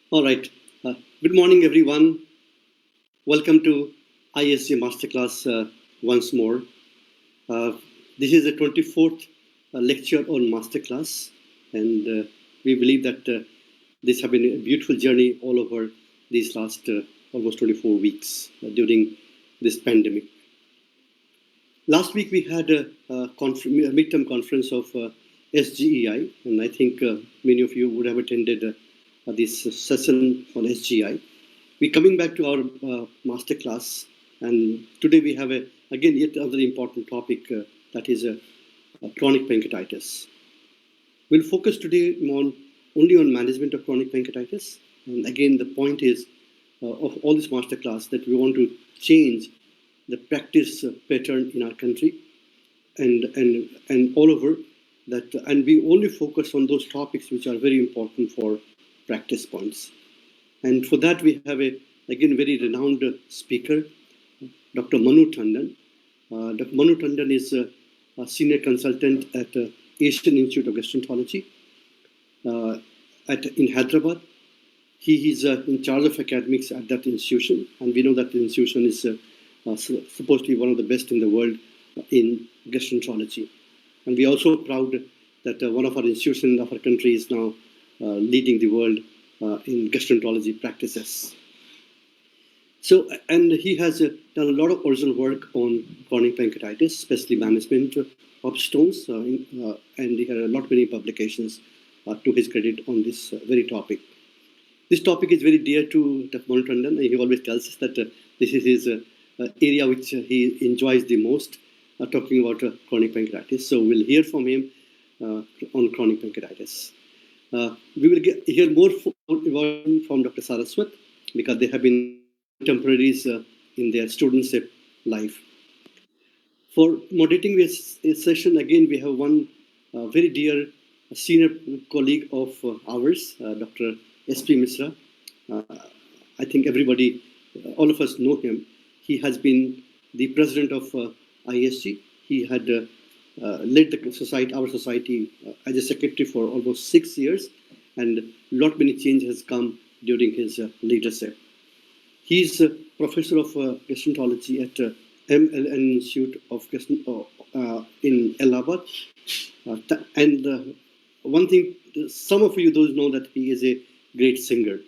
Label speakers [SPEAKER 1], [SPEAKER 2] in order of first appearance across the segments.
[SPEAKER 1] All right. Good morning, everyone. Welcome to ISG Masterclass once more. Uh, this is the 24th lecture on Masterclass, and we believe that this has been a beautiful journey all over these last almost 24 weeks during this pandemic. Last week we had a midterm conference of SGEI, and I think many of you would have attended this session on SGI. We're coming back to our master class, and today we have again yet another important topic that is chronic pancreatitis. We'll focus today only on management of chronic pancreatitis, and again the point is of all this master class that we want to change the practice pattern in our country and all over that, and we only focus on those topics which are very important for practice points. And for that, we have again very renowned speaker, Dr. Manu Tandan. Dr. Manu Tandan is a senior consultant at Asian Institute of Gastroenterology in Hyderabad. He is in charge of academics at that institution, and we know that the institution is supposed to be one of the best in the world in gastroenterology. And we are also proud that one of our institutions of our country is now leading the world in gastroenterology practices. So, and he has done a lot of original work on chronic pancreatitis, especially management of stones, and he had a lot many publications to his credit on this very topic. This topic is very dear to Dr. Manu Tandan, and he always tells us that this is his area which he enjoys the most, talking about chronic pancreatitis. So we'll hear from him on chronic pancreatitis. We will hear more from Dr. Saraswat because they have been contemporaries in their students' life. For moderating this session, again, we have one very dear senior colleague of ours, Dr. S.P. Misra. I think everybody, all of us know him. He has been the president of ISG. He had led the society, our society, as a secretary for almost 6 years, and lot many change has come during his leadership. He is a professor of gastroenterology at MLN Institute of in Allahabad. And one thing, some of you those know that he is a great singer.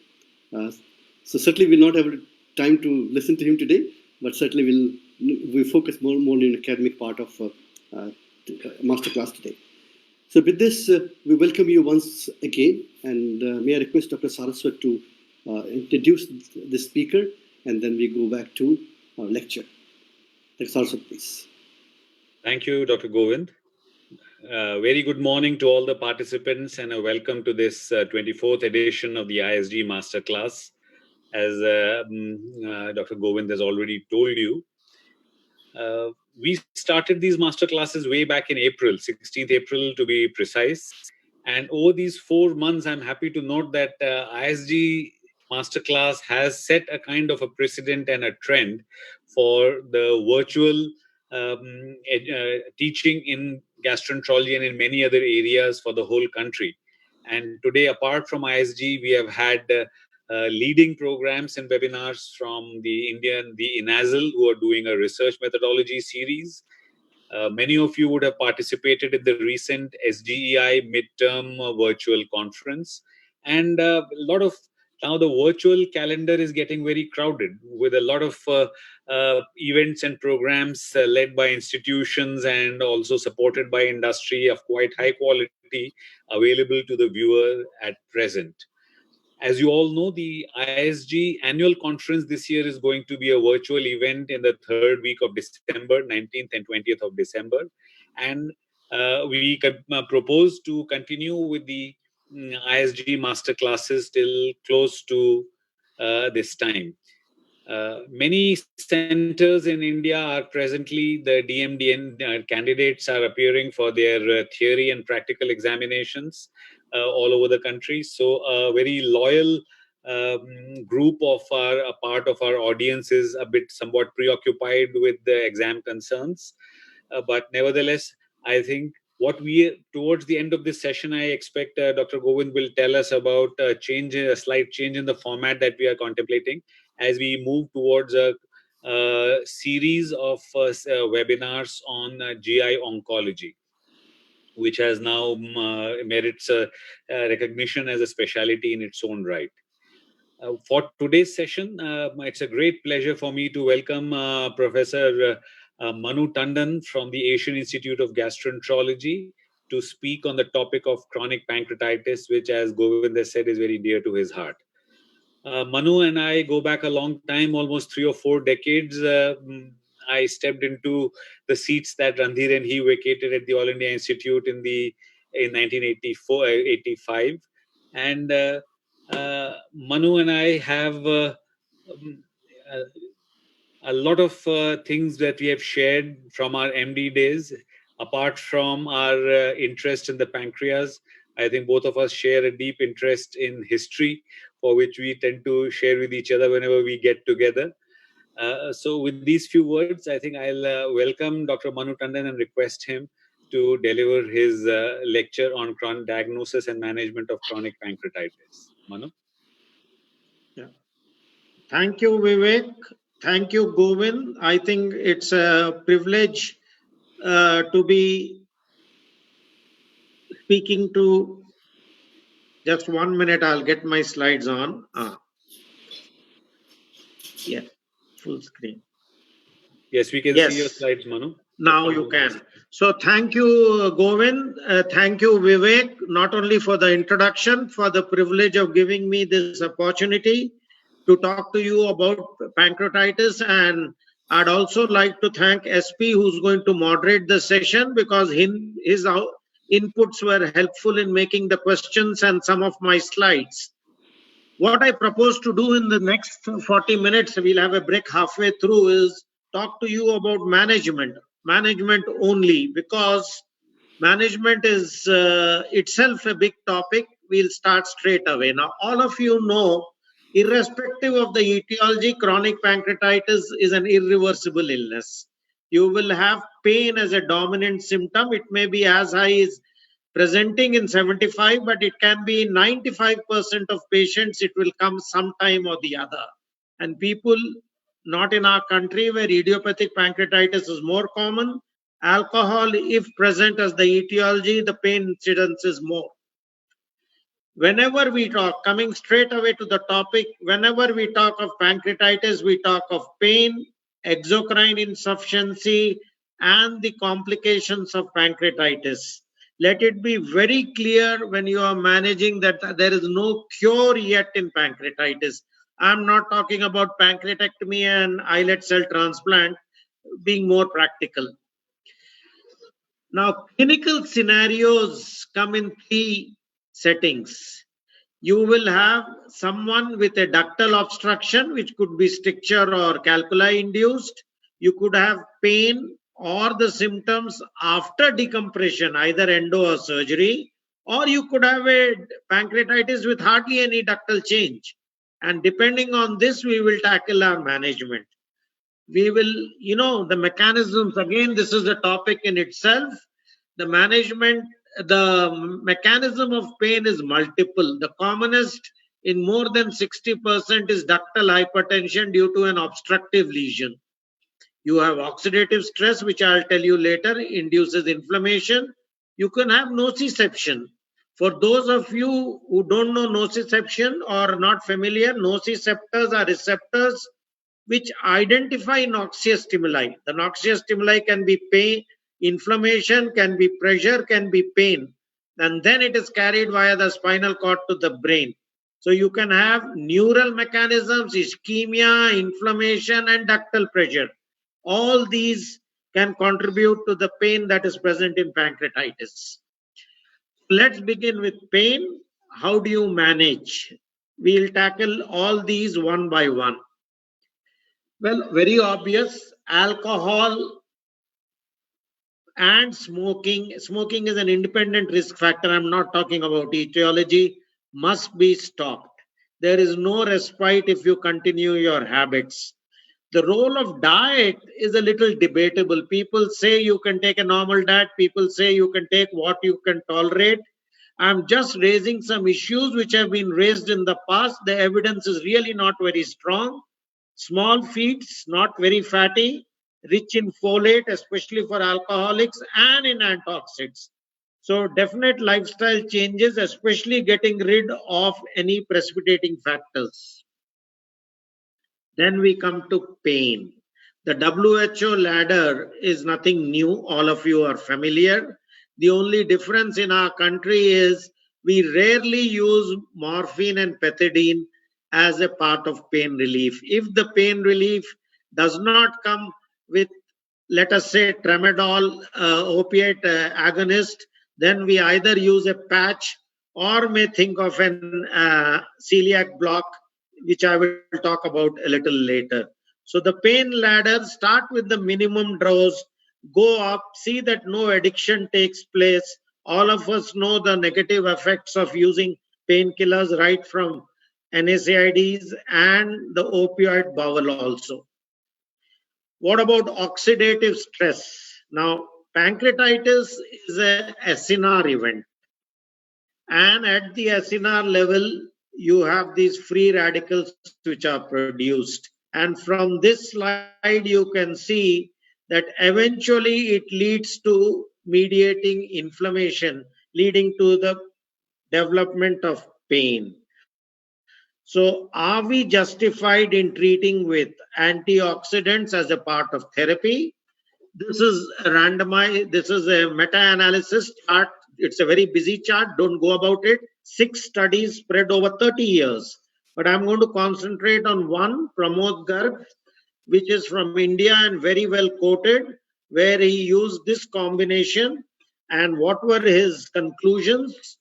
[SPEAKER 1] So certainly we'll not have time to listen to him today, but certainly we'll focus more on the academic part of masterclass today. So with this, we welcome you once again, and may I request Dr. Saraswat to introduce the speaker, and then we go back to our lecture. Dr. Saraswat, please.
[SPEAKER 2] Thank you, Dr. Govind. Very good morning to all the participants, and a welcome to this 24th edition of the ISG Masterclass. As Dr. Govind has already told you, we started these masterclasses way back in April, 16th April to be precise. And over these 4 months, I'm happy to note that ISG Masterclass has set a kind of a precedent and a trend for the virtual teaching in gastroenterology and in many other areas for the whole country. And today, apart from ISG, we have had leading programs and webinars from the INAZL, who are doing a research methodology series. Many of you would have participated in the recent SGEI midterm virtual conference. And a lot of now the virtual calendar is getting very crowded with a lot of events and programs led by institutions and also supported by industry of quite high quality available to the viewer at present. As you all know, the ISG annual conference this year is going to be a virtual event in the third week of December, 19th and 20th of December. And we propose to continue with the ISG master classes till close to this time. Many centers in India are presently, the DMDN candidates are appearing for their theory and practical examinations all over the country. So a very loyal group of a part of our audience is a bit somewhat preoccupied with the exam concerns. But nevertheless, I think What we towards the end of this session, I expect Dr. Govind will tell us about a slight change in the format that we are contemplating as we move towards a series of webinars on GI oncology, which has now merits recognition as a specialty in its own right. For today's session, it's a great pleasure for me to welcome Professor Manu Tandan from the Asian Institute of Gastroenterology to speak on the topic of chronic pancreatitis, which, as Govind has said, is very dear to his heart. Manu and I go back a long time, almost 3 or 4 decades. I stepped into the seats that Randhir and he vacated at the All India Institute in 1984, 85. And Manu and I have um, uh, a lot of things that we have shared from our MD days. Apart from our interest in the pancreas, I think both of us share a deep interest in history, for which we tend to share with each other whenever we get together. So, with these few words, I think I'll welcome Dr. Manu Tandan and request him to deliver his lecture on diagnosis and management of chronic pancreatitis. Manu?
[SPEAKER 3] Yeah. Thank you, Vivek. Thank you, Govind. I think it's a privilege to be speaking to. Just 1 minute, I'll get my slides on. Yeah, full screen.
[SPEAKER 2] Yes, we can see your slides, Manu.
[SPEAKER 3] Now you can. So thank you, Govind. Thank you, Vivek, not only for the introduction, for the privilege of giving me this opportunity to talk to you about pancreatitis. And I'd also like to thank SP, who's going to moderate the session, because his inputs were helpful in making the questions and some of my slides. What I propose to do in the next 40 minutes, we'll have a break halfway through, is talk to you about management only, because management is itself a big topic. We'll start straight away. Now, all of you know, irrespective of the etiology, chronic pancreatitis is an irreversible illness. You will have pain as a dominant symptom. It may be as high as presenting in 75, but it can be 95% of patients, it will come sometime or the other. And people not in our country where idiopathic pancreatitis is more common, alcohol, if present as the etiology, the pain incidence is more. Whenever we talk, coming straight away to the topic, whenever we talk of pancreatitis, we talk of pain, exocrine insufficiency, and the complications of pancreatitis. Let it be very clear when you are managing that there is no cure yet in pancreatitis. I'm not talking about pancreatectomy and islet cell transplant, being more practical. Now, clinical scenarios come in 3 settings. You will have someone with a ductal obstruction, which could be stricture or calculi induced. You could have pain or the symptoms after decompression, either endo or surgery, or you could have a pancreatitis with hardly any ductal change. And depending on this, we will tackle our management. We will, the mechanisms, again, this is a topic in itself. The management, the mechanism of pain is multiple. The commonest in more than 60% is ductal hypertension due to an obstructive lesion. You have oxidative stress, which I'll tell you later, induces inflammation. You can have nociception. For those of you who don't know nociception or are not familiar, nociceptors are receptors which identify noxious stimuli. The noxious stimuli can be pain, inflammation, can be pressure, can be pain. And then it is carried via the spinal cord to the brain. So you can have neural mechanisms, ischemia, inflammation, and ductal pressure. All these can contribute to the pain that is present in pancreatitis. Let's begin with pain. How do you manage? We'll tackle all these one by one. Well, very obvious, alcohol and smoking. Smoking is an independent risk factor. I'm not talking about etiology. Must be stopped. There is no respite if you continue your habits. The role of diet is a little debatable. People say you can take a normal diet, people say you can take what you can tolerate. I'm just raising some issues which have been raised in the past. The evidence is really not very strong. Small feeds, not very fatty, rich in folate, especially for alcoholics, and in antioxidants. So, definite lifestyle changes, especially getting rid of any precipitating factors. Then we come to pain. The WHO ladder is nothing new. All of you are familiar. The only difference in our country is we rarely use morphine and pethidine as a part of pain relief. If the pain relief does not come with, let us say, tramadol, opiate agonist, then we either use a patch or may think of an celiac block, which I will talk about a little later. So the pain ladder, start with the minimum dose, go up, see that no addiction takes place. All of us know the negative effects of using painkillers, right from NSAIDs and the opioid bubble also. What about oxidative stress? Now, pancreatitis is a SNR event. And at the SNR level, you have these free radicals which are produced. And from this slide, you can see that eventually it leads to mediating inflammation, leading to the development of pain. So, are we justified in treating with antioxidants as a part of therapy? This is a randomized, this is a meta-analysis chart. It's a very busy chart. Don't go about it. 6 studies spread over 30 years. But I'm going to concentrate on one, Pramod Garg, which is from India and very well quoted, where he used this combination. And what were his conclusions?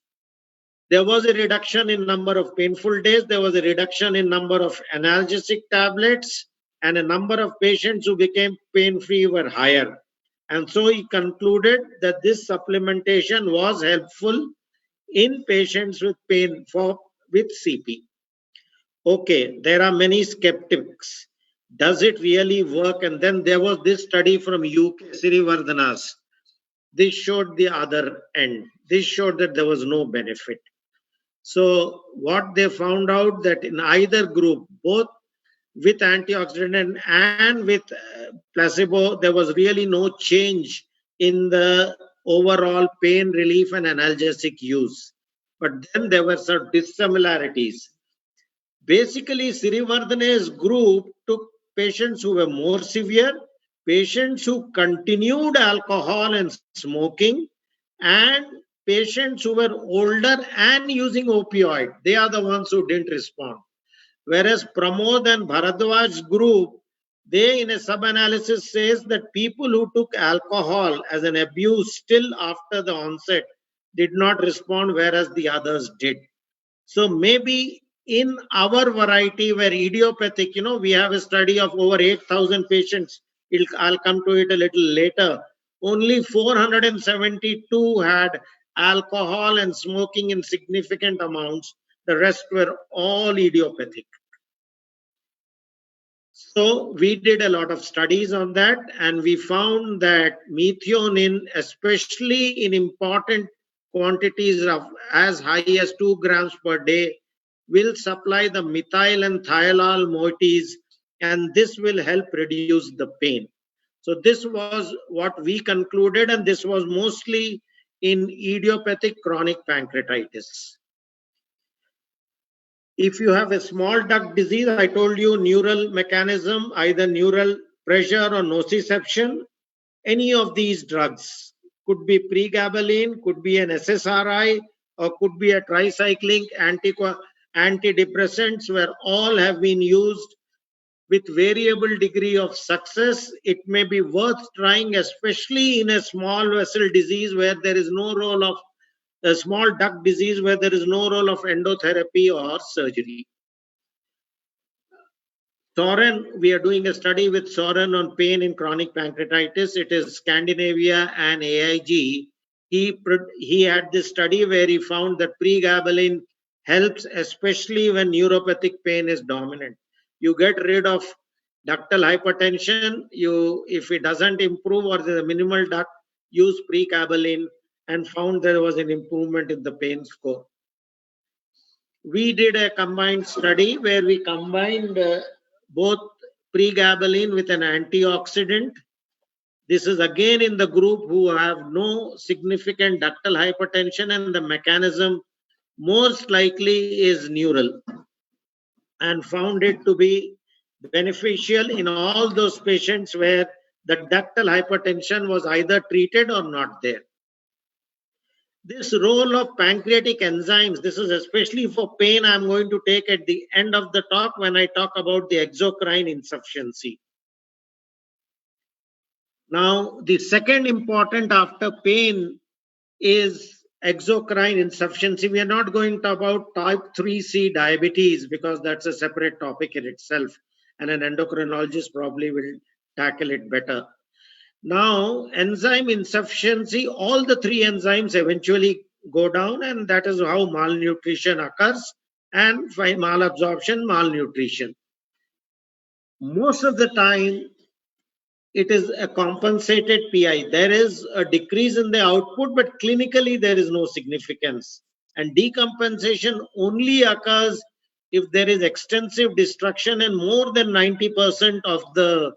[SPEAKER 3] There was a reduction in number of painful days. There was a reduction in number of analgesic tablets, and a number of patients who became pain-free were higher. And so he concluded that this supplementation was helpful in patients with pain with CP. Okay, there are many skeptics. Does it really work? And then there was this study from UK, Sirivardhana's. This showed the other end. This showed that there was no benefit. So what they found out that in either group, both with antioxidant and with placebo, there was really no change in the overall pain relief and analgesic use. But then there were some dissimilarities. Basically, Sirivardhane's group took patients who were more severe, patients who continued alcohol and smoking, and patients who were older and using opioid. They are the ones who didn't respond. Whereas Pramod and Bharadwaj's group, they in a sub-analysis says that people who took alcohol as an abuse still after the onset did not respond, whereas the others did. So maybe in our variety where idiopathic, we have a study of over 8,000 patients. I'll come to it a little later. Only 472 had alcohol and smoking in significant amounts. The rest were all idiopathic. So we did a lot of studies on that, and we found that methionine, especially in important quantities of as high as 2 grams per day, will supply the methyl and thiolol moieties, and this will help reduce the pain. So this was what we concluded, and this was mostly in idiopathic chronic pancreatitis. If you have a small duct disease, I told you neural mechanism, either neural pressure or nociception, any of these drugs could be pregabalin, could be an SSRI, or could be a tricyclic antidepressants, where all have been used with variable degree of success. It may be worth trying, especially in a small vessel disease where there is no role of a small duct disease, where there is no role of endotherapy or surgery. Soren, we are doing a study with Soren on pain in chronic pancreatitis. It is Scandinavia and AIG. He had this study where he found that pregabalin helps, especially when neuropathic pain is dominant. You get rid of ductal hypertension, if it doesn't improve or there's a minimal duct, use pregabalin, and found there was an improvement in the pain score. We did a combined study where we combined both pregabalin with an antioxidant. This is again in the group who have no significant ductal hypertension, and the mechanism most likely is neural, and found it to be beneficial in all those patients where the ductal hypertension was either treated or not there. This role of pancreatic enzymes, this is especially for pain, I'm going to take at the end of the talk when I talk about the exocrine insufficiency. Now, the second important after pain is exocrine insufficiency. We are not going to talk about type 3C diabetes because that's a separate topic in itself, and an endocrinologist probably will tackle it better. Now, enzyme insufficiency, all the three enzymes eventually go down, and that is how malnutrition occurs, and malabsorption, malnutrition. Most of the time, it is a compensated PI. There is a decrease in the output, but clinically there is no significance. And decompensation only occurs if there is extensive destruction and more than 90% of the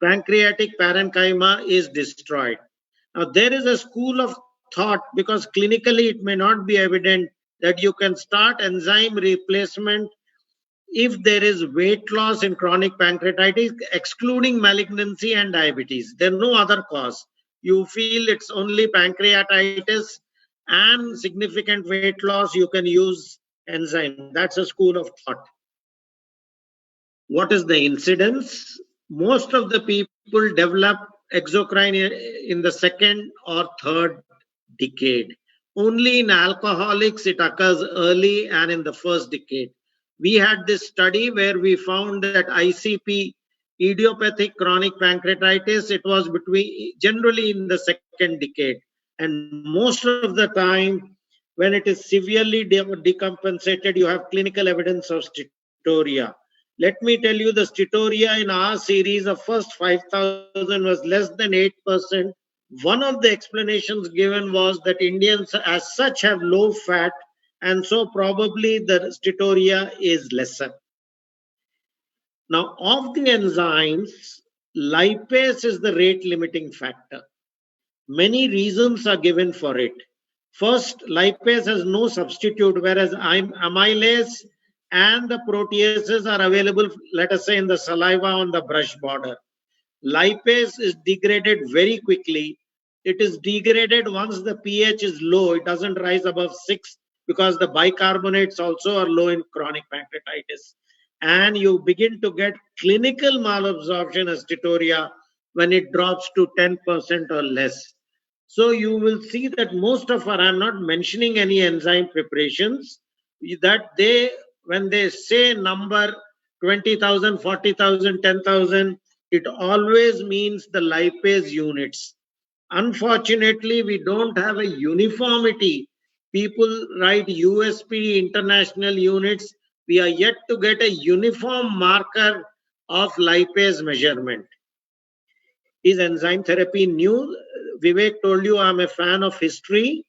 [SPEAKER 3] pancreatic parenchyma is destroyed. Now, there is a school of thought, because clinically it may not be evident, that you can start enzyme replacement if there is weight loss in chronic pancreatitis, excluding malignancy and diabetes. There is no other cause. You feel it's only pancreatitis and significant weight loss, you can use enzyme. That's a school of thought. What is the incidence? Most of the people develop exocrine in the second or third decade. Only in alcoholics it occurs early and in the first decade. We had this study where we found that ICP, idiopathic chronic pancreatitis, it was generally in the second decade. And most of the time, when it is severely decompensated, you have clinical evidence of steatoria. Let me tell you, the steatoria in our series of first 5,000 was less than 8%. One of the explanations given was that Indians as such have low fat, and so probably the steatoria is lesser. Now, of the enzymes, lipase is the rate limiting factor. Many reasons are given for it. First, lipase has no substitute, whereas amylase and the proteases are available, let us say, in the saliva on the brush border. Lipase is degraded very quickly. It is degraded once the pH is low. It doesn't rise above 6 because the bicarbonates also are low in chronic pancreatitis. And you begin to get clinical malabsorption as steatoria when it drops to 10% or less. So you will see that most of our, I'm not mentioning any enzyme preparations, that when they say number 20,000, 40,000, 10,000, it always means the lipase units. Unfortunately, we don't have a uniformity. People write USP, international units. We are yet to get a uniform marker of lipase measurement. Is enzyme therapy new? Vivek told you I'm a fan of history.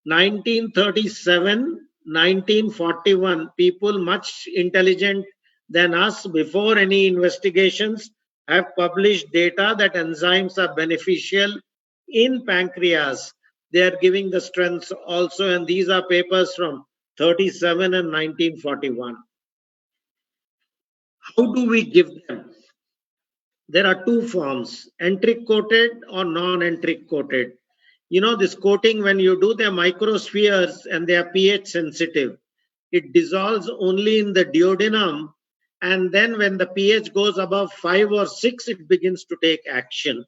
[SPEAKER 3] 1937, 1941, people much intelligent than us before any investigations have published data that enzymes are beneficial in pancreas. They are giving the strengths also, and these are papers from 37 and 1941. How do we give them? There are two forms, enteric coated or non-enteric coated. You know, this coating, when you do, they're microspheres and they are pH sensitive. It dissolves only in the duodenum, and then when the pH goes above 5 or 6, it begins to take action.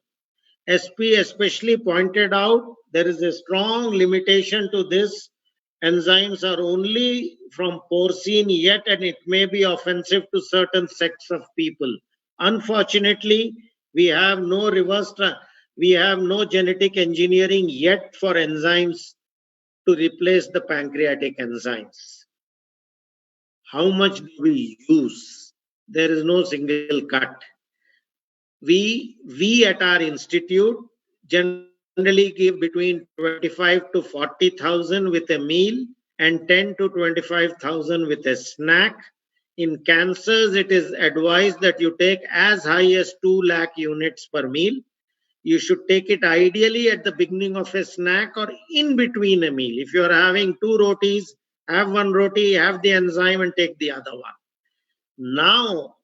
[SPEAKER 3] SP especially pointed out there is a strong limitation to this. Enzymes are only from porcine yet, and it may be offensive to certain sects of people. Unfortunately, we have no genetic engineering yet for enzymes to replace the pancreatic enzymes. How much do we use? There is no single cut. We at our institute generally give between 25 to 40,000 with a meal and 10 to 25,000 with a snack. In cancers, it is advised that you take as high as 2 lakh units per meal. You should take it ideally at the beginning of a snack or in between a meal. If you are having 2 rotis, have 1 roti, have the enzyme and take the other one. Now,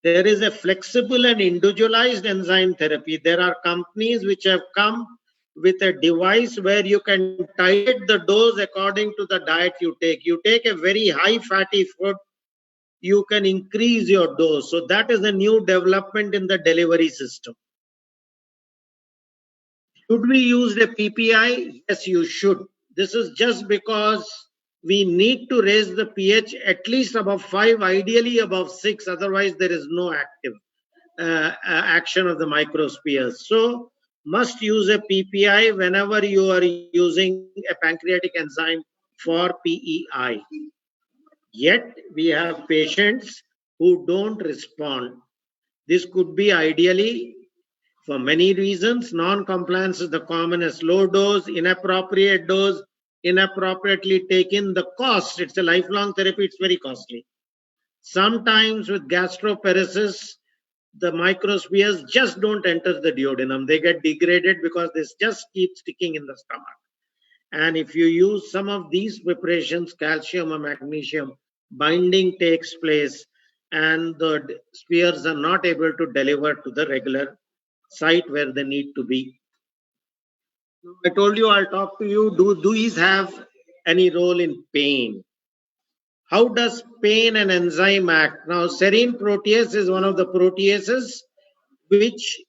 [SPEAKER 3] there is a flexible and individualized enzyme therapy. There are companies which have come with a device where you can titrate the dose according to the diet you take. You take a very high fatty food, you can increase your dose. So that is a new development in the delivery system. Should we use the PPI? Yes, you should. This is just because we need to raise the pH at least above 5, ideally above 6. Otherwise, there is no active action of the microspheres. So, must use a PPI whenever you are using a pancreatic enzyme for PEI. Yet, we have patients who don't respond. This could be ideally for many reasons. Non-compliance is the commonest. Low dose, inappropriate dose, inappropriately taken. The cost, it's a lifelong therapy, it's very costly. Sometimes with gastroparesis, the microspheres just don't enter the duodenum. They get degraded because they just keep sticking in the stomach. And if you use some of these preparations, calcium or magnesium, binding takes place and the spheres are not able to deliver to the regular site where they need to be. I told you I'll talk to you. Do these have any role in pain? How does pain and enzyme act? Now, serine protease is one of the proteases which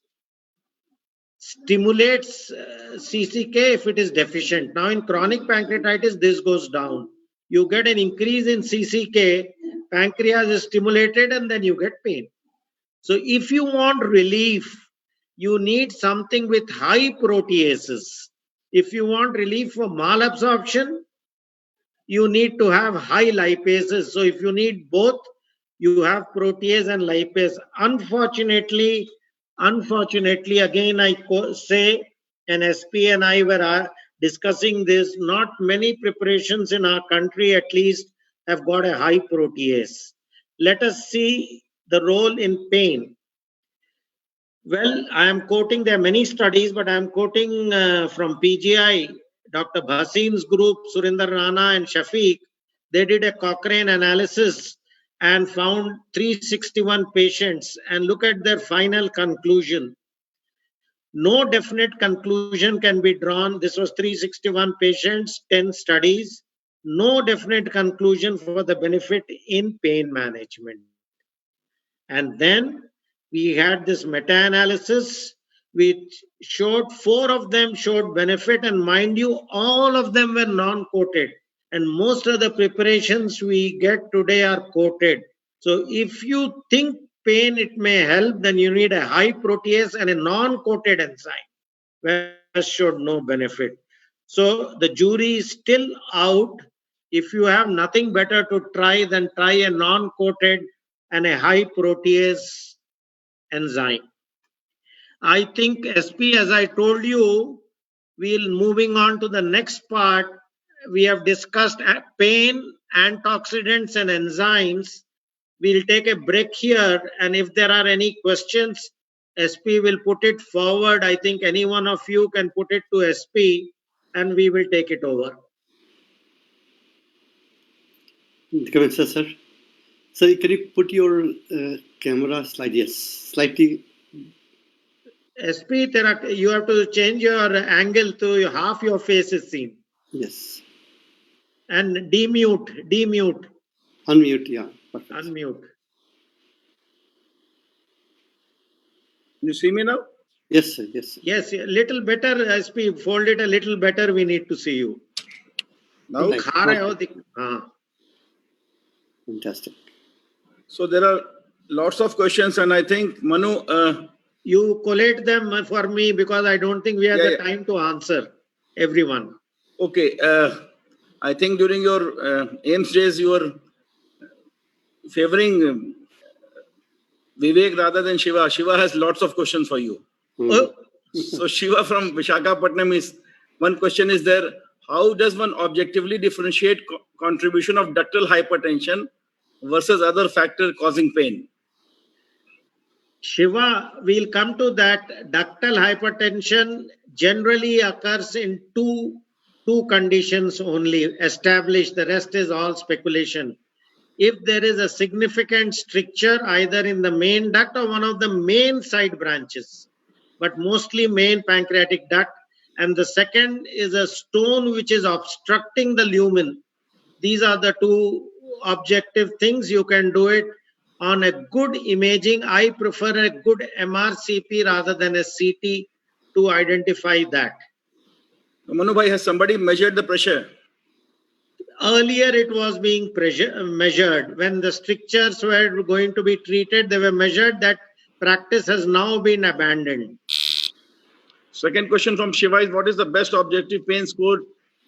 [SPEAKER 3] stimulates CCK if it is deficient. Now, in chronic pancreatitis, this goes down. You get an increase in CCK, pancreas is stimulated, and then you get pain. So, if you want relief, you need something with high proteases. If you want relief for malabsorption, you need to have high lipases. So if you need both, you have protease and lipase. Unfortunately, again, I say, and SP and I were discussing this, not many preparations in our country at least have got a high protease. Let us see the role in pain. Well, I am quoting, there are many studies, but I am quoting from PGI, Dr. Bhasin's group, Surinder Rana and Shafiq. They did a Cochrane analysis and found 361 patients, and look at their final conclusion. No definite conclusion can be drawn. This was 361 patients, 10 studies. No definite conclusion for the benefit in pain management. And then we had this meta-analysis which showed 4 of them showed benefit, and mind you, all of them were non-coated, and most of the preparations we get today are coated. So if you think pain it may help, then you need a high protease and a non-coated enzyme, where showed no benefit. So the jury is still out. If you have nothing better to try, then try a non-coated and a high protease enzyme. I think SP, as I told you, we'll moving on to the next part. We have discussed pain, antioxidants and enzymes. We'll take a break here, and if there are any questions, SP will put it forward. I think any one of you can put it to SP and we will take it over.
[SPEAKER 1] Come in, sir. Sir, can you put your camera slide? Yes, slightly.
[SPEAKER 3] SP, you have to change your angle to half your face is seen.
[SPEAKER 1] Yes.
[SPEAKER 3] And demute.
[SPEAKER 1] Unmute, yeah. Perfect.
[SPEAKER 3] Unmute.
[SPEAKER 4] You see me now?
[SPEAKER 1] Yes, sir. Yes, sir.
[SPEAKER 3] Yes, a little better, SP. Fold it a little better. We need to see you.
[SPEAKER 4] Now?
[SPEAKER 1] Fantastic.
[SPEAKER 4] So there are lots of questions, and I think, Manu...
[SPEAKER 3] you collate them for me, because I don't think we have the time to answer everyone.
[SPEAKER 4] Okay. I think during your AIMS days, you favoring Vivek rather than Shiva. Shiva has lots of questions for you.
[SPEAKER 3] Oh,
[SPEAKER 4] So Shiva from Visakhapatnam is, one question is there, how does one objectively differentiate contribution of ductal hypertension versus other factor causing pain?
[SPEAKER 3] Shiva, we'll come to that. Ductal hypertension generally occurs in two conditions only established. The rest is all speculation. If there is a significant stricture either in the main duct or one of the main side branches, but mostly main pancreatic duct. And the second is a stone which is obstructing the lumen. These are the two objective things. You can do it on a good imaging. I prefer a good MRCP rather than a CT to identify that.
[SPEAKER 4] Manu bhai, has somebody measured the pressure?
[SPEAKER 3] Earlier it was being measured. When the strictures were going to be treated, they were measured. That practice has now been abandoned.
[SPEAKER 4] Second question from Shiva is, what is the best objective pain score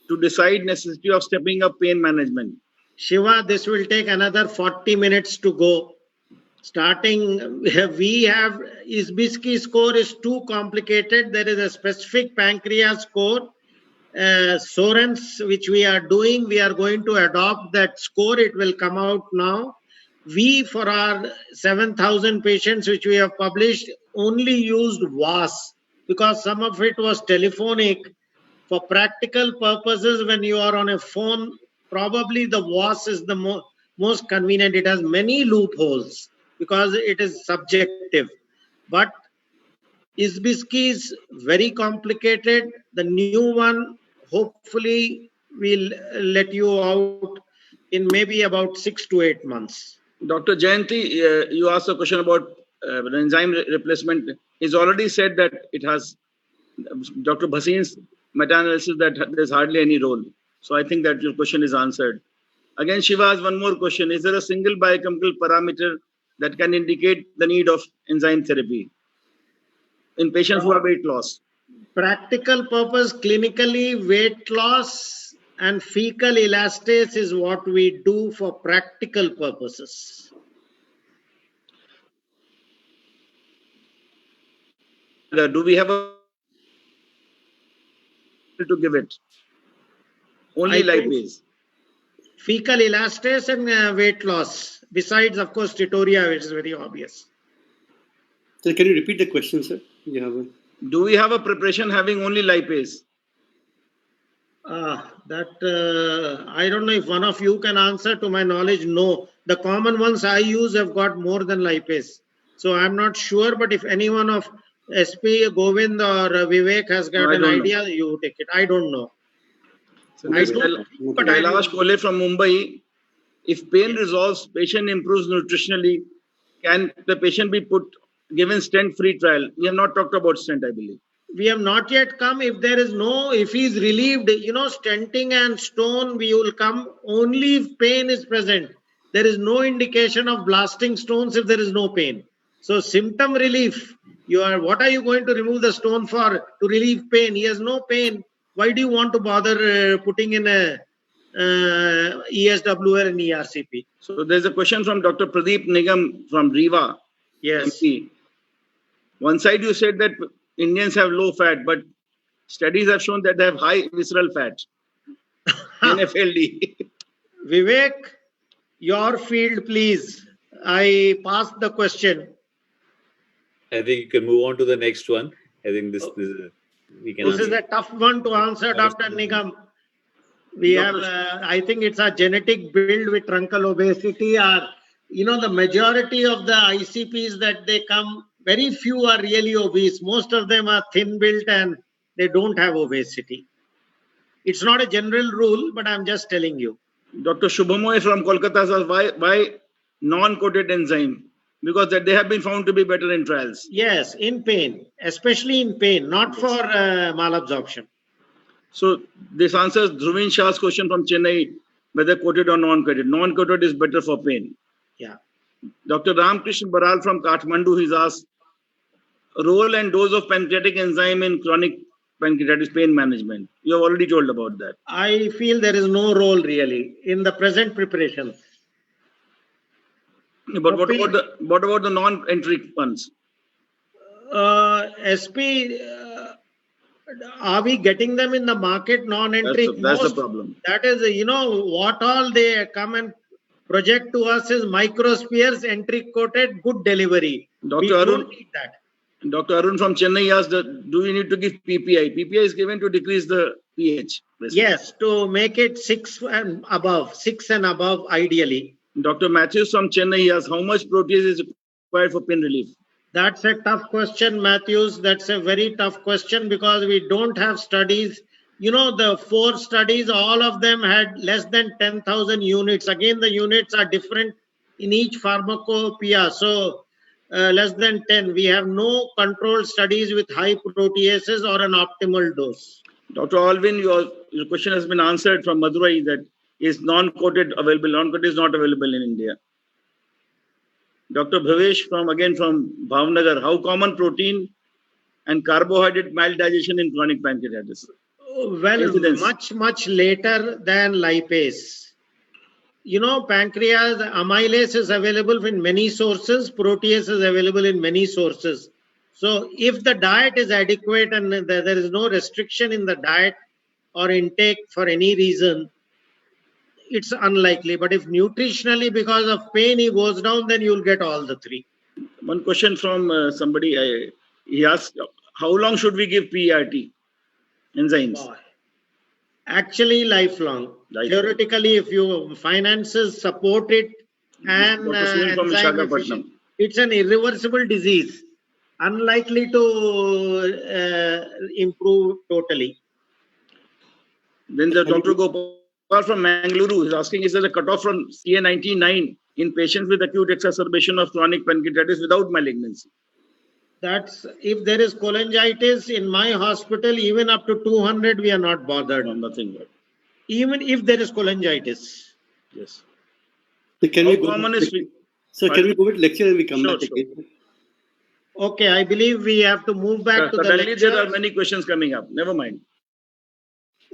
[SPEAKER 4] to decide necessity of stepping up pain management?
[SPEAKER 3] Shiva, this will take another 40 minutes to go. Starting, we have Isbisky score is too complicated. There is a specific pancreas score, Soren's, which we are doing. We are going to adopt that score. It will come out now. We, for our 7,000 patients, which we have published, only used VAS because some of it was telephonic. For practical purposes, when you are on a phone, probably the VAS is the most convenient. It has many loopholes because it is subjective. But Isbisky is very complicated. The new one, hopefully, will let you out in maybe about 6 to 8 months.
[SPEAKER 4] Dr. Jayanti, you asked a question about enzyme replacement. He's already said that it has, Dr. Bhasin's meta-analysis, that there's hardly any role. So I think that your question is answered. Again, Shiva has one more question. Is there a single biochemical parameter that can indicate the need of enzyme therapy in patients who have weight loss?
[SPEAKER 3] Practical purpose, clinically, weight loss and fecal elastase is what we do for practical purposes.
[SPEAKER 4] Do we have a to give it? Only lipase.
[SPEAKER 3] Fecal elastase and weight loss. Besides, of course, Titoria, which is very obvious.
[SPEAKER 1] So can you repeat the question, sir? You have
[SPEAKER 4] Do we have a preparation having only lipase?
[SPEAKER 3] I don't know if one of you can answer. To my knowledge, no. The common ones I use have got more than lipase. So I'm not sure, but if anyone of SP, Govind or Vivek has got an idea, you take it. I don't know.
[SPEAKER 4] So Kailash Kole from Mumbai, if pain resolves, patient improves nutritionally, can the patient be given stent-free trial? We have not talked about stent, I believe.
[SPEAKER 3] We have not yet come. If there is if he is relieved, stenting and stone, we will come only if pain is present. There is no indication of blasting stones if there is no pain. So symptom relief, what are you going to remove the stone for? To relieve pain. He has no pain. Why do you want to bother putting in a ESWL and ERCP?
[SPEAKER 4] So there's a question from Dr. Pradeep Nigam from Riva.
[SPEAKER 3] Yes.
[SPEAKER 4] MP. One side you said that Indians have low fat, but studies have shown that they have high visceral fat. NFLD.
[SPEAKER 3] Vivek, your field, please. I passed the question.
[SPEAKER 2] I think you can move on to the next one. I think this we can.
[SPEAKER 3] This is a tough one to answer, Dr. Nigam. We have, I think it's a genetic build with truncal obesity. The majority of the ICPs that they come, very few are really obese. Most of them are thin built and they don't have obesity. It's not a general rule, but I'm just telling you.
[SPEAKER 4] Dr. Shubhamoy from Kolkata says, why non-coated enzyme? Because they have been found to be better in trials.
[SPEAKER 3] Yes, in pain, especially in pain, not for malabsorption.
[SPEAKER 4] So this answers Dhruvin Shah's question from Chennai, whether coated or non-coated. Non-coated is better for pain.
[SPEAKER 3] Yeah.
[SPEAKER 4] Dr. Ramkrishnan Baral from Kathmandu, he's asked, role and dose of pancreatic enzyme in chronic pancreatitis pain management. You have already told about that.
[SPEAKER 3] I feel there is no role really in the present preparations.
[SPEAKER 4] But what about the non-entry ones?
[SPEAKER 3] SP, are we getting them in the market non-entry?
[SPEAKER 4] That's the problem.
[SPEAKER 3] That is, what all they come and project to us is microspheres, entry coated, good delivery. We don't need that.
[SPEAKER 4] Dr. Arun from Chennai asked, do we need to give PPI? PPI is given to decrease the pH. Basically.
[SPEAKER 3] Yes, to make it 6 and above ideally.
[SPEAKER 4] Dr. Matthews from Chennai asks, how much protease is required for pain relief?
[SPEAKER 3] That's a tough question, Matthews. That's a very tough question because we don't have studies. The 4 studies, all of them had less than 10,000 units. Again, the units are different in each pharmacopoeia. So, less than 10. We have no controlled studies with high proteases or an optimal dose.
[SPEAKER 4] Dr. Alvin, your question has been answered from Madurai that is non-coated available. Non-coated is not available in India. Dr. Bhavesh from Bhavnagar, how common protein and carbohydrate mild digestion in chronic pancreatitis?
[SPEAKER 3] Well, incidence. much later than lipase. Pancreas amylase is available in many sources, protease is available in many sources. So if the diet is adequate and there is no restriction in the diet or intake for any reason, it's unlikely. But if nutritionally because of pain he goes down, then you'll get all the 3.
[SPEAKER 4] One question from somebody, he asked, how long should we give PRT enzymes?
[SPEAKER 3] Actually, lifelong. Theoretically, if your finances support it and enzyme it's an irreversible disease, unlikely to improve totally.
[SPEAKER 4] Then the Dr. Gopal from Mangaluru is asking, is there a cutoff from CA99 in patients with acute exacerbation of chronic pancreatitis without malignancy?
[SPEAKER 3] That's if there is cholangitis in my hospital, even up to 200, we are not bothered.
[SPEAKER 4] No, nothing.
[SPEAKER 3] Even if there is cholangitis.
[SPEAKER 4] Yes.
[SPEAKER 1] So can we go with lecture and we come back again?
[SPEAKER 3] Okay, I believe we have to move back to the lecture.
[SPEAKER 4] There are many questions coming up. Never mind.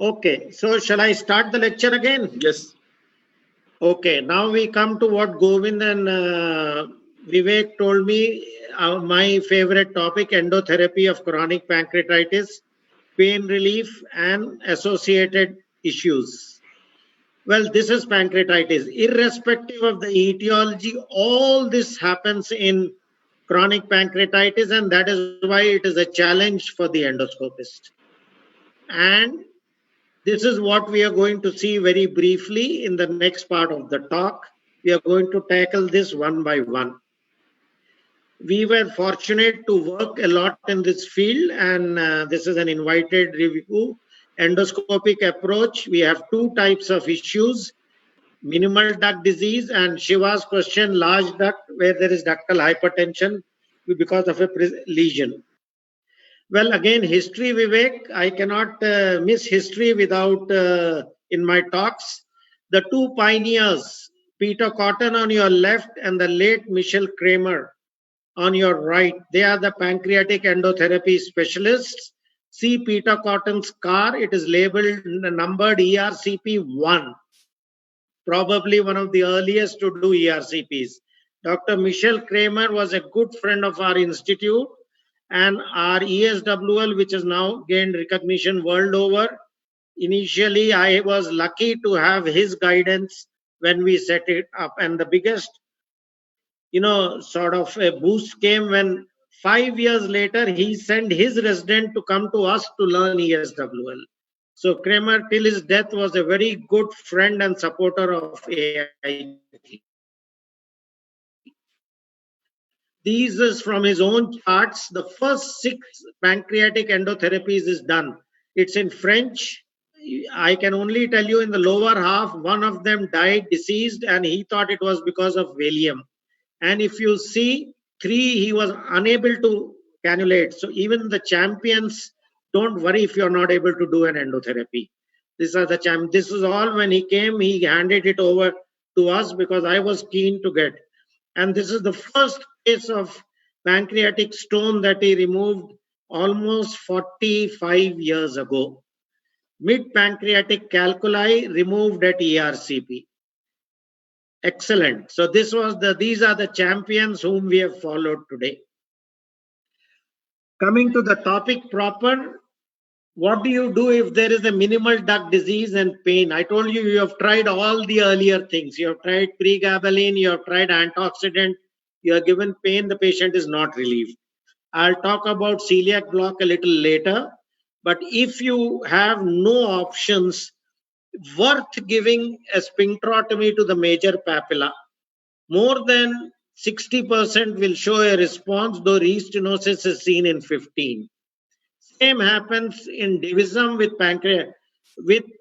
[SPEAKER 3] Okay, so shall I start the lecture again?
[SPEAKER 4] Yes.
[SPEAKER 3] Okay, now we come to what Govind and Vivek told me, my favorite topic, endotherapy of chronic pancreatitis, pain relief and associated issues. Well, this is pancreatitis. Irrespective of the etiology, all this happens in chronic pancreatitis, and that is why it is a challenge for the endoscopist. And this is what we are going to see very briefly in the next part of the talk. We are going to tackle this one by one. We were fortunate to work a lot in this field, and this is an invited review. Endoscopic approach, we have 2 types of issues, minimal duct disease and Shiva's question, large duct, where there is ductal hypertension because of a lesion. Well, again, history, Vivek, I cannot miss history without, in my talks, the 2 pioneers, Peter Cotton on your left and the late Michel Kramer on your right. They are the pancreatic endotherapy specialists. See Peter Cotton's car, it is labeled, numbered ERCP1. Probably one of the earliest to do ERCPs. Dr. Michel Kramer was a good friend of our institute, and our ESWL, which has now gained recognition world over. Initially, I was lucky to have his guidance when we set it up. And the biggest, sort of a boost came when 5 years later, he sent his resident to come to us to learn ESWL. So Kramer, till his death, was a very good friend and supporter of AIG. These is from his own charts. The first 6 pancreatic endotherapies is done. It's in French. I can only tell you in the lower half, one of them died deceased, and he thought it was because of Valium. And if you see 3, he was unable to cannulate. So even the champions, don't worry if you're not able to do an endotherapy. These are the champions. This is all when he came, he handed it over to us because I was keen to get. And this is the first case of pancreatic stone that he removed almost 45 years ago. Mid-pancreatic calculi removed at ERCP. Excellent. So these are the champions whom we have followed today. Coming to the topic proper, what do you do if there is a minimal duct disease and pain? I told you, you have tried all the earlier things. You have tried pregabalin, you have tried antioxidant, you are given pain, the patient is not relieved. I'll talk about celiac block a little later. But if you have no options, worth giving a sphincterotomy to the major papilla. More than 60% will show a response, though restenosis is seen in 15. Same happens in divisum with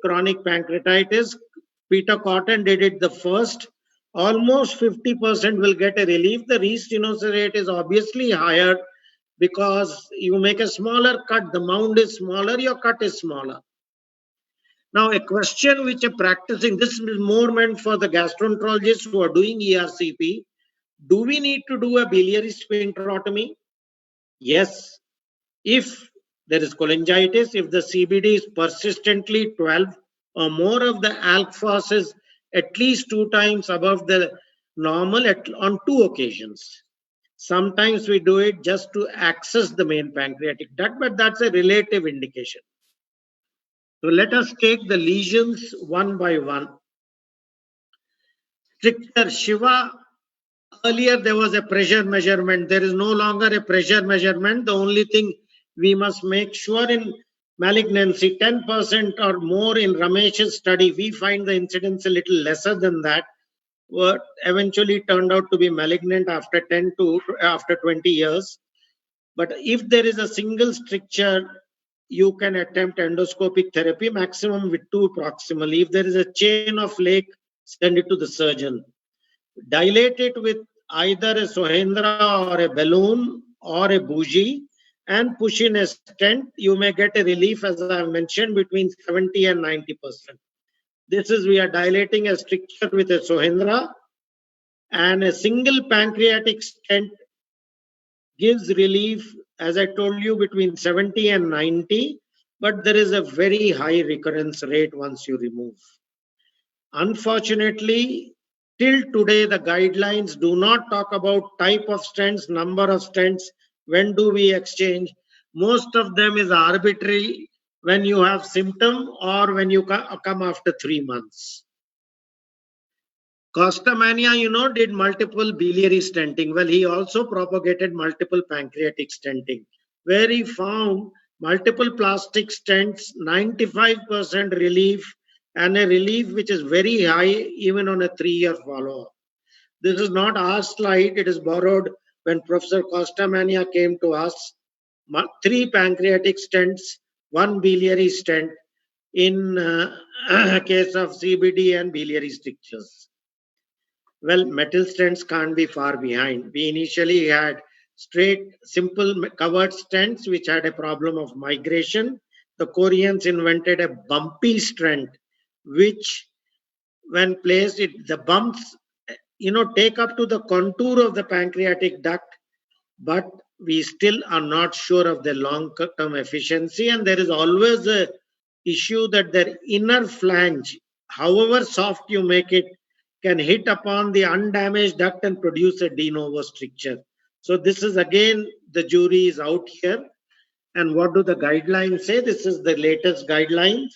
[SPEAKER 3] chronic pancreatitis. Peter Cotton did it the first. Almost 50% will get a relief. The restenosis rate is obviously higher because you make a smaller cut, the mound is smaller, your cut is smaller. Now, a question which are practicing, this is more meant for the gastroenterologists who are doing ERCP. Do we need to do a biliary sphincterotomy? Yes. If there is cholangitis, if the CBD is persistently 12 or more of the alphas is at least 2 times above the normal on 2 occasions. Sometimes we do it just to access the main pancreatic duct, but that's a relative indication. So let us take the lesions one by one. Stricter Shiva, earlier there was a pressure measurement. There is no longer a pressure measurement. The only thing we must make sure in malignancy, 10% or more in Ramesh's study, we find the incidence a little lesser than that. What eventually turned out to be malignant after 20 years. But if there is a single stricture, you can attempt endoscopic therapy, maximum with 2 proximally. If there is a chain of lake, send it to the surgeon. Dilate it with either a Sohendra or a balloon or a bougie and push in a stent. You may get a relief, as I mentioned, between 70 and 90%. This is, we are dilating a stricture with a Sohendra, and a single pancreatic stent gives relief, as I told you, between 70 and 90, but there is a very high recurrence rate once you remove. Unfortunately, till today, the guidelines do not talk about type of stents, number of stents, when do we exchange. Most of them is arbitrary when you have symptom or when you come after 3 months. Costamania, did multiple biliary stenting. Well, he also propagated multiple pancreatic stenting, where he found multiple plastic stents, 95% relief, and a relief which is very high even on a 3-year follow-up. This is not our slide. It is borrowed when Professor Costamania came to us. 3 pancreatic stents, 1 biliary stent in case of CBD and biliary strictures. Well, metal stents can't be far behind. We initially had straight, simple covered stents which had a problem of migration. The Koreans invented a bumpy stent, which when placed, the bumps, take up to the contour of the pancreatic duct, but we still are not sure of the long-term efficiency. And there is always a issue that their inner flange, however soft you make it, can hit upon the undamaged duct and produce a de novo stricture. So this is again, the jury is out here. And what do the guidelines say? This is the latest guidelines.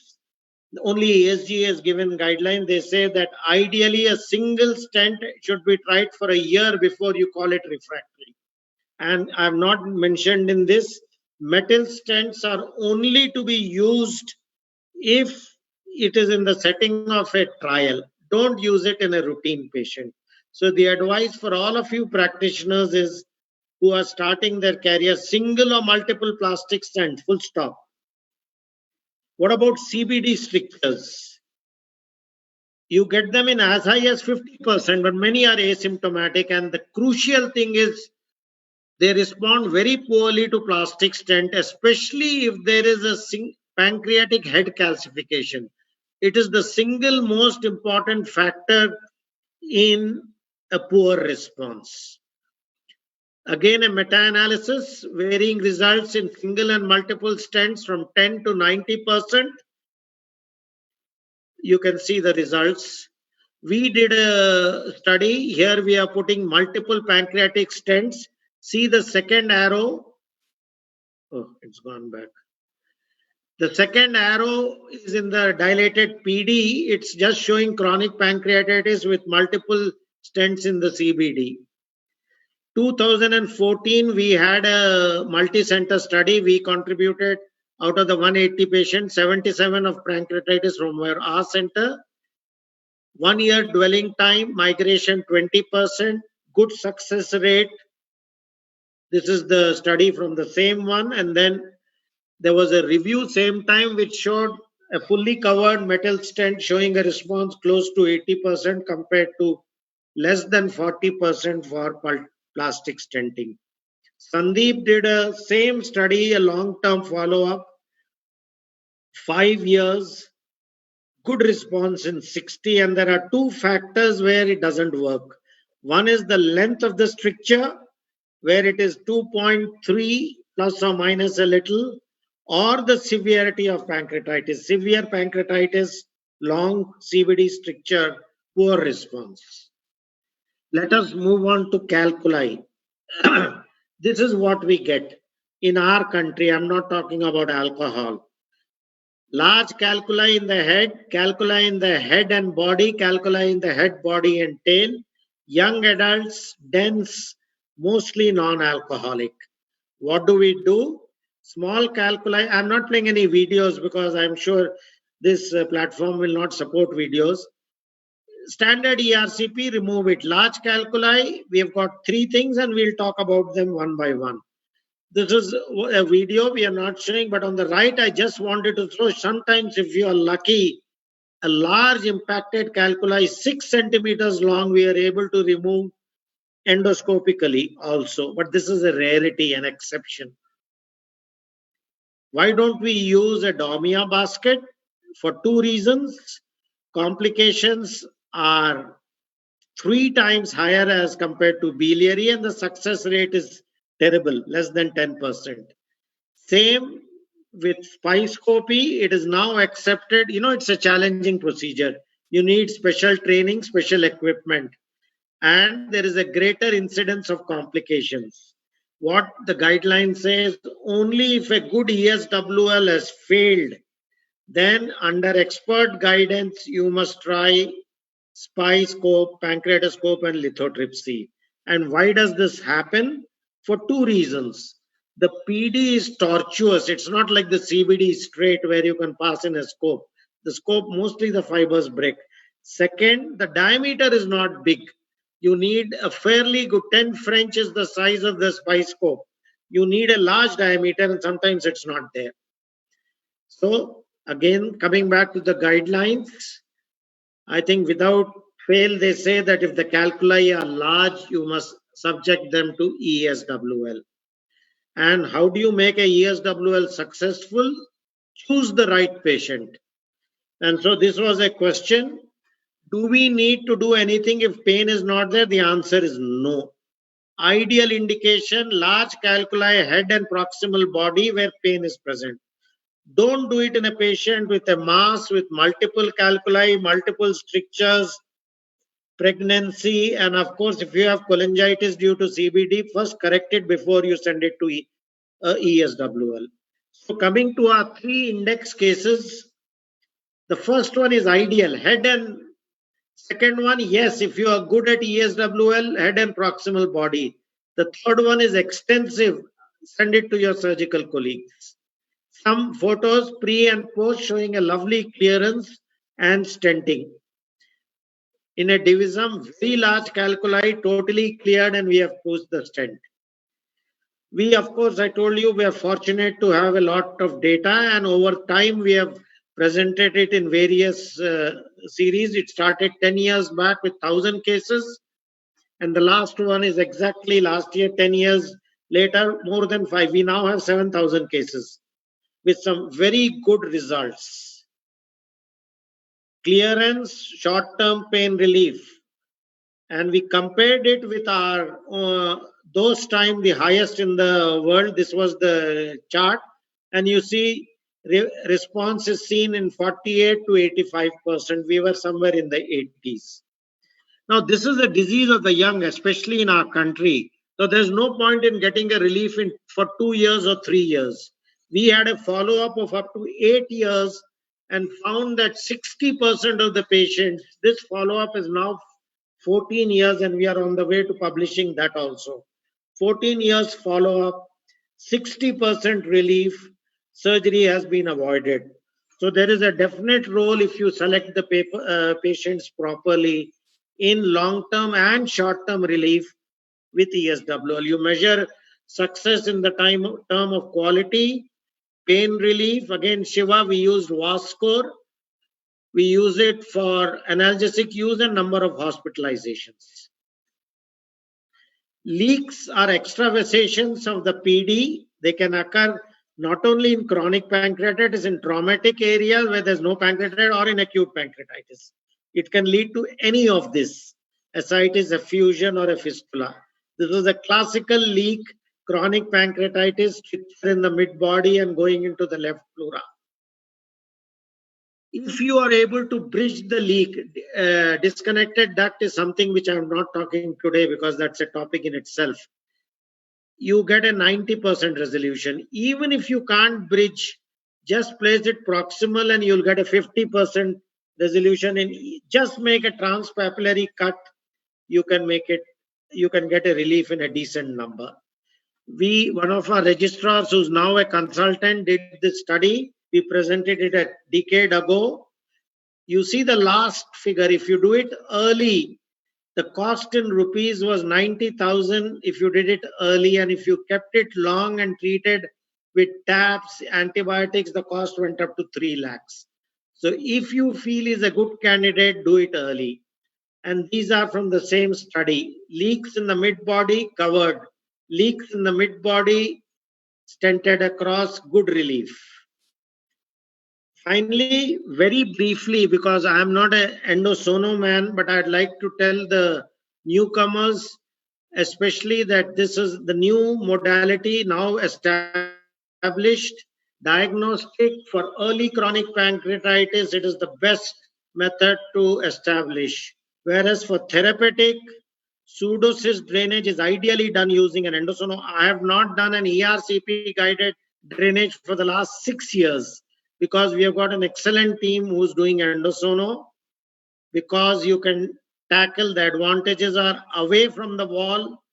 [SPEAKER 3] Only ASG has given guidelines. They say that ideally a single stent should be tried for a year before you call it refractory. And I have not mentioned in this, metal stents are only to be used if it is in the setting of a trial. Don't use it in a routine patient. So the advice for all of you practitioners is, who are starting their career, single or multiple plastic stents, full stop. What about CBD strictures? You get them in as high as 50%, but many are asymptomatic. And the crucial thing is, they respond very poorly to plastic stent, especially if there is a pancreatic head calcification. It is the single most important factor in a poor response. Again, a meta-analysis, varying results in single and multiple stents from 10 to 90%. You can see the results. We did a study. Here we are putting multiple pancreatic stents. See the second arrow. Oh, it's gone back. The second arrow is in the dilated PD. It's just showing chronic pancreatitis with multiple stents in the CBD. 2014, we had a multi-center study. We contributed out of the 180 patients, 77 of pancreatitis from our center. 1 year dwelling time, migration 20%, good success rate. This is the study from the same one. And then there was a review same time which showed a fully covered metal stent showing a response close to 80% compared to less than 40% for plastic stenting. Sandeep did a same study, a long-term follow-up, 5 years, good response in 60, and there are two factors where it doesn't work. One is the length of the stricture, where it is 2.3 plus or minus a little, or the severity of pancreatitis. Severe pancreatitis, long CVD stricture, poor response. Let us move on to calculi. This is what we get in our country. I'm not talking about alcohol. Large calculi in the head and body, calculi in the head, body, and tail. Young adults, dense, mostly non-alcoholic. What do we do? Small calculi. I'm not playing any videos because I'm sure this platform will not support videos. Standard ERCP, remove it. Large calculi, we have got three things and we'll talk about them one by one. This is a video we are not showing, but on the right, I just wanted to show sometimes if you are lucky, a large impacted calculi 6 centimeters long, we are able to remove endoscopically also. But this is a rarity, an exception. Why don't we use a Domia basket? For two reasons. Complications are 3 times higher as compared to biliary, and the success rate is terrible, less than 10%. Same with spicoscopy. It is now accepted. It's a challenging procedure. You need special training, special equipment, and there is a greater incidence of complications. What the guideline says, only if a good ESWL has failed, then under expert guidance, you must try spicoscope, pancreatoscope, and lithotripsy. And why does this happen? For two reasons. The PD is tortuous. It's not like the CBD straight where you can pass in a scope. The scope, mostly the fibers break. Second, the diameter is not big. You need a fairly good 10 French is the size of the spicoscope. You need a large diameter, and sometimes it's not there. So again, coming back to the guidelines, I think without fail, they say that if the calculi are large, you must subject them to ESWL. And how do you make a ESWL successful? Choose the right patient. And so this was a question. Do we need to do anything if pain is not there? The answer is no. Ideal indication, large calculi, head and proximal body where pain is present. Don't do it in a patient with a mass with multiple calculi, multiple strictures, pregnancy, and of course, if you have cholangitis due to CBD, first correct it before you send it to ESWL. So coming to our 3 index cases, the first one is ideal, head and second one, yes, if you are good at ESWL, head and proximal body. The third one is extensive, send it to your surgical colleagues. Some photos pre and post showing a lovely clearance and stenting. In a divisum, very large calculi, totally cleared, and we have pushed the stent. We, of course, I told you, we are fortunate to have a lot of data, and over time we have presented it in various series. It started 10 years back with 1,000 cases, and the last one is exactly last year, 10 years later, more than 5. We now have 7,000 cases with some very good results. Clearance, short-term pain relief. And we compared it with our, those time the highest in the world. This was the chart. And you see response is seen in 48 to 85%. We were somewhere in the 80s. Now, this is a disease of the young, especially in our country. So there's no point in getting a relief for 2 years or 3 years. We had a follow-up of up to 8 years and found that 60% of the patients, this follow-up is now 14 years, and we are on the way to publishing that also. 14 years follow-up, 60% relief, surgery has been avoided. So there is a definite role if you select the patients properly in long-term and short-term relief with ESWL. You measure success in the term of quality, pain relief. Again, Shiva, we used VAS score. We use it for analgesic use and number of hospitalizations. Leaks are extravasations of the PD. They can occur not only in chronic pancreatitis, in traumatic areas where there's no pancreatitis, or in acute pancreatitis. It can lead to any of this, ascites, effusion, or a fistula. This is a classical leak, chronic pancreatitis in the mid-body and going into the left pleura. If you are able to bridge the leak, disconnected duct is something which I'm not talking today because that's a topic in itself. You get a 90% resolution. Even if you can't bridge, just place it proximal and you'll get a 50% resolution. And just make a transpapillary cut, you can get a relief in a decent number. One of our registrars, who's now a consultant, did this study. We presented it a decade ago. You see the last figure. If you do it early, the cost in rupees was 90,000 if you did it early, and if you kept it long and treated with taps, antibiotics, the cost went up to 3 lakhs. So if you feel is a good candidate, do it early. And these are from the same study. Leaks in the mid-body, covered. Leaks in the mid-body, stented across, good relief. Finally, very briefly, because I am not an endosono man, but I'd like to tell the newcomers, especially that this is the new modality now established, diagnostic for early chronic pancreatitis. It is the best method to establish. Whereas for therapeutic, pseudocyst drainage is ideally done using an endosono. I have not done an ERCP guided drainage for the last 6 years because we have got an excellent team who's doing endosono, because you can tackle the advantages are away from the wall.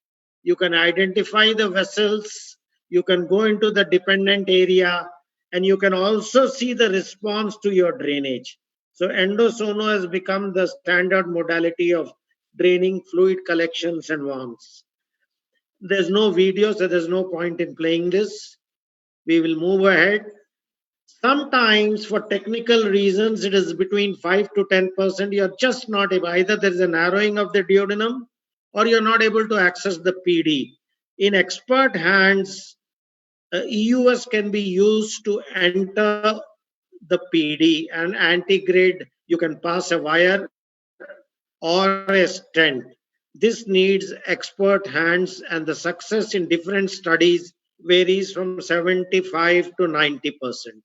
[SPEAKER 3] You can identify the vessels. You can go into the dependent area, and you can also see the response to your drainage. So endosono has become the standard modality of draining fluid collections and wounds. There's no video, so there's no point in playing this. We will move ahead. Sometimes for technical reasons, it is between 5 to 10%. You're just not able, either there's a narrowing of the duodenum or you're not able to access the PD. In expert hands, EUS can be used to enter the PD, and antigrade, you can pass a wire or a stent. This needs expert hands, and the success in different studies varies from 75 to 90%.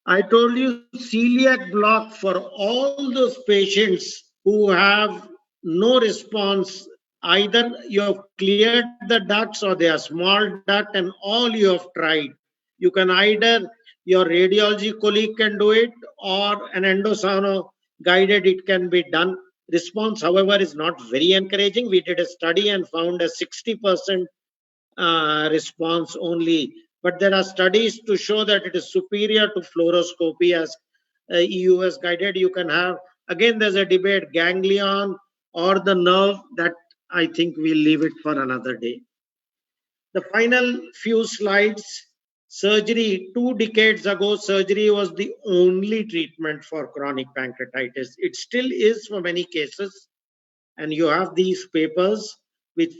[SPEAKER 3] I told you celiac block for all those patients who have no response. Either you have cleared the ducts or they are small duct, and all you have tried. You can either, your radiology colleague can do it, or an endosono guided it can be done. Response, however, is not very encouraging. We did a study and found a 60% response only. But there are studies to show that it is superior to fluoroscopy as EUS guided. You can have, again, there's a debate, ganglion or the nerve. That I think we'll leave it for another day. The final few slides. Surgery, 2 decades ago, surgery was the only treatment for chronic pancreatitis. It still is for many cases. And you have these papers which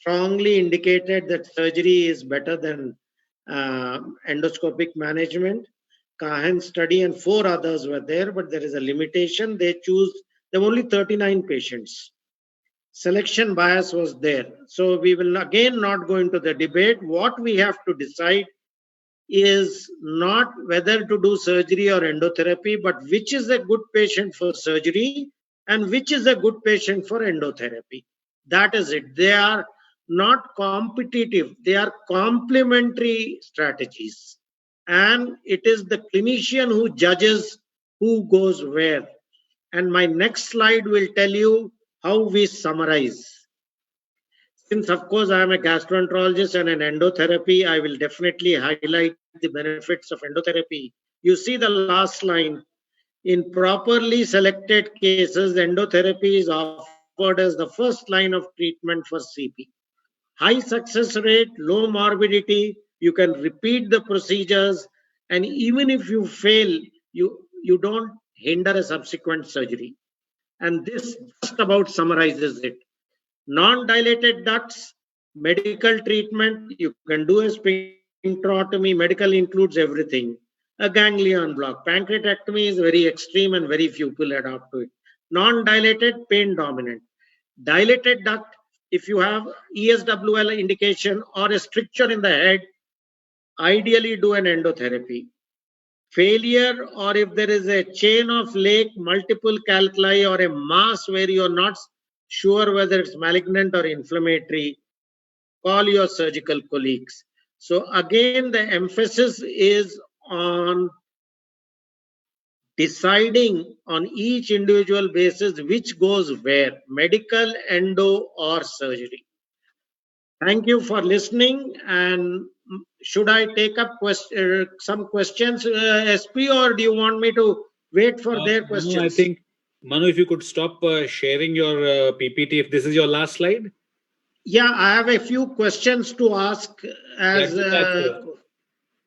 [SPEAKER 3] strongly indicated that surgery is better than endoscopic management. Kahan study and 4 others were there, but there is a limitation. There were only 39 patients. Selection bias was there. So we will again not go into the debate. What we have to decide is not whether to do surgery or endotherapy, but which is a good patient for surgery and which is a good patient for endotherapy. That is it. They are not competitive, they are complementary strategies. And it is the clinician who judges who goes where. And my next slide will tell you how we summarize. Since, of course, I am a gastroenterologist and an endotherapy, I will definitely highlight the benefits of endotherapy. You see the last line. In properly selected cases, endotherapy is offered as the first line of treatment for CP. High success rate, low morbidity, you can repeat the procedures, and even if you fail, you don't hinder a subsequent surgery. And this just about summarizes it. Non-dilated ducts, medical treatment, you can do a sphincterotomy, medical includes everything. A ganglion block. Pancreatitis is very extreme and very few people adapt to it. Non-dilated, pain dominant. Dilated duct, if you have ESWL indication or a stricture in the head, ideally do an endotherapy. Failure, or if there is a chain of lake, multiple calculi, or a mass where you're not sure whether it's malignant or inflammatory, call your surgical colleagues. So again, the emphasis is on deciding on each individual basis which goes where, medical, endo, or surgery. Thank you for listening. And should I take up some questions, SP, or do you want me to wait for their questions?
[SPEAKER 2] Manu, I think, Manu, if you could stop sharing your PPT, if this is your last slide.
[SPEAKER 3] Yeah, I have a few questions to ask. As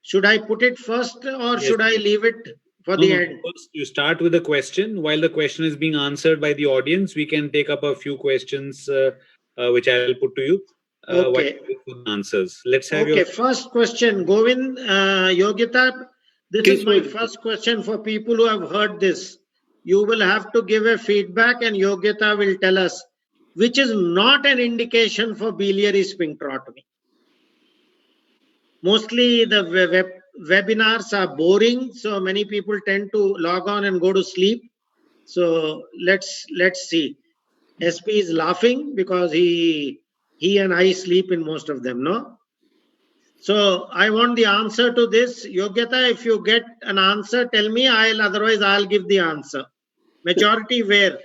[SPEAKER 3] should I put it first, or should I leave it for the end?
[SPEAKER 2] First, you start with a question. While the question is being answered by the audience, we can take up a few questions which I'll put to you.
[SPEAKER 3] Okay.
[SPEAKER 2] Answers. Let's have
[SPEAKER 3] your first question. Govind, Yogita, this is my first question for people who have heard this. You will have to give a feedback, and Yogita will tell us which is not an indication for biliary sphincterotomy. Mostly the webinars are boring, so many people tend to log on and go to sleep. So let's see. SP is laughing because he and I sleep in most of them, no? So I want the answer to this. Yogita, if you get an answer, tell me. Otherwise I'll give the answer. Majority where?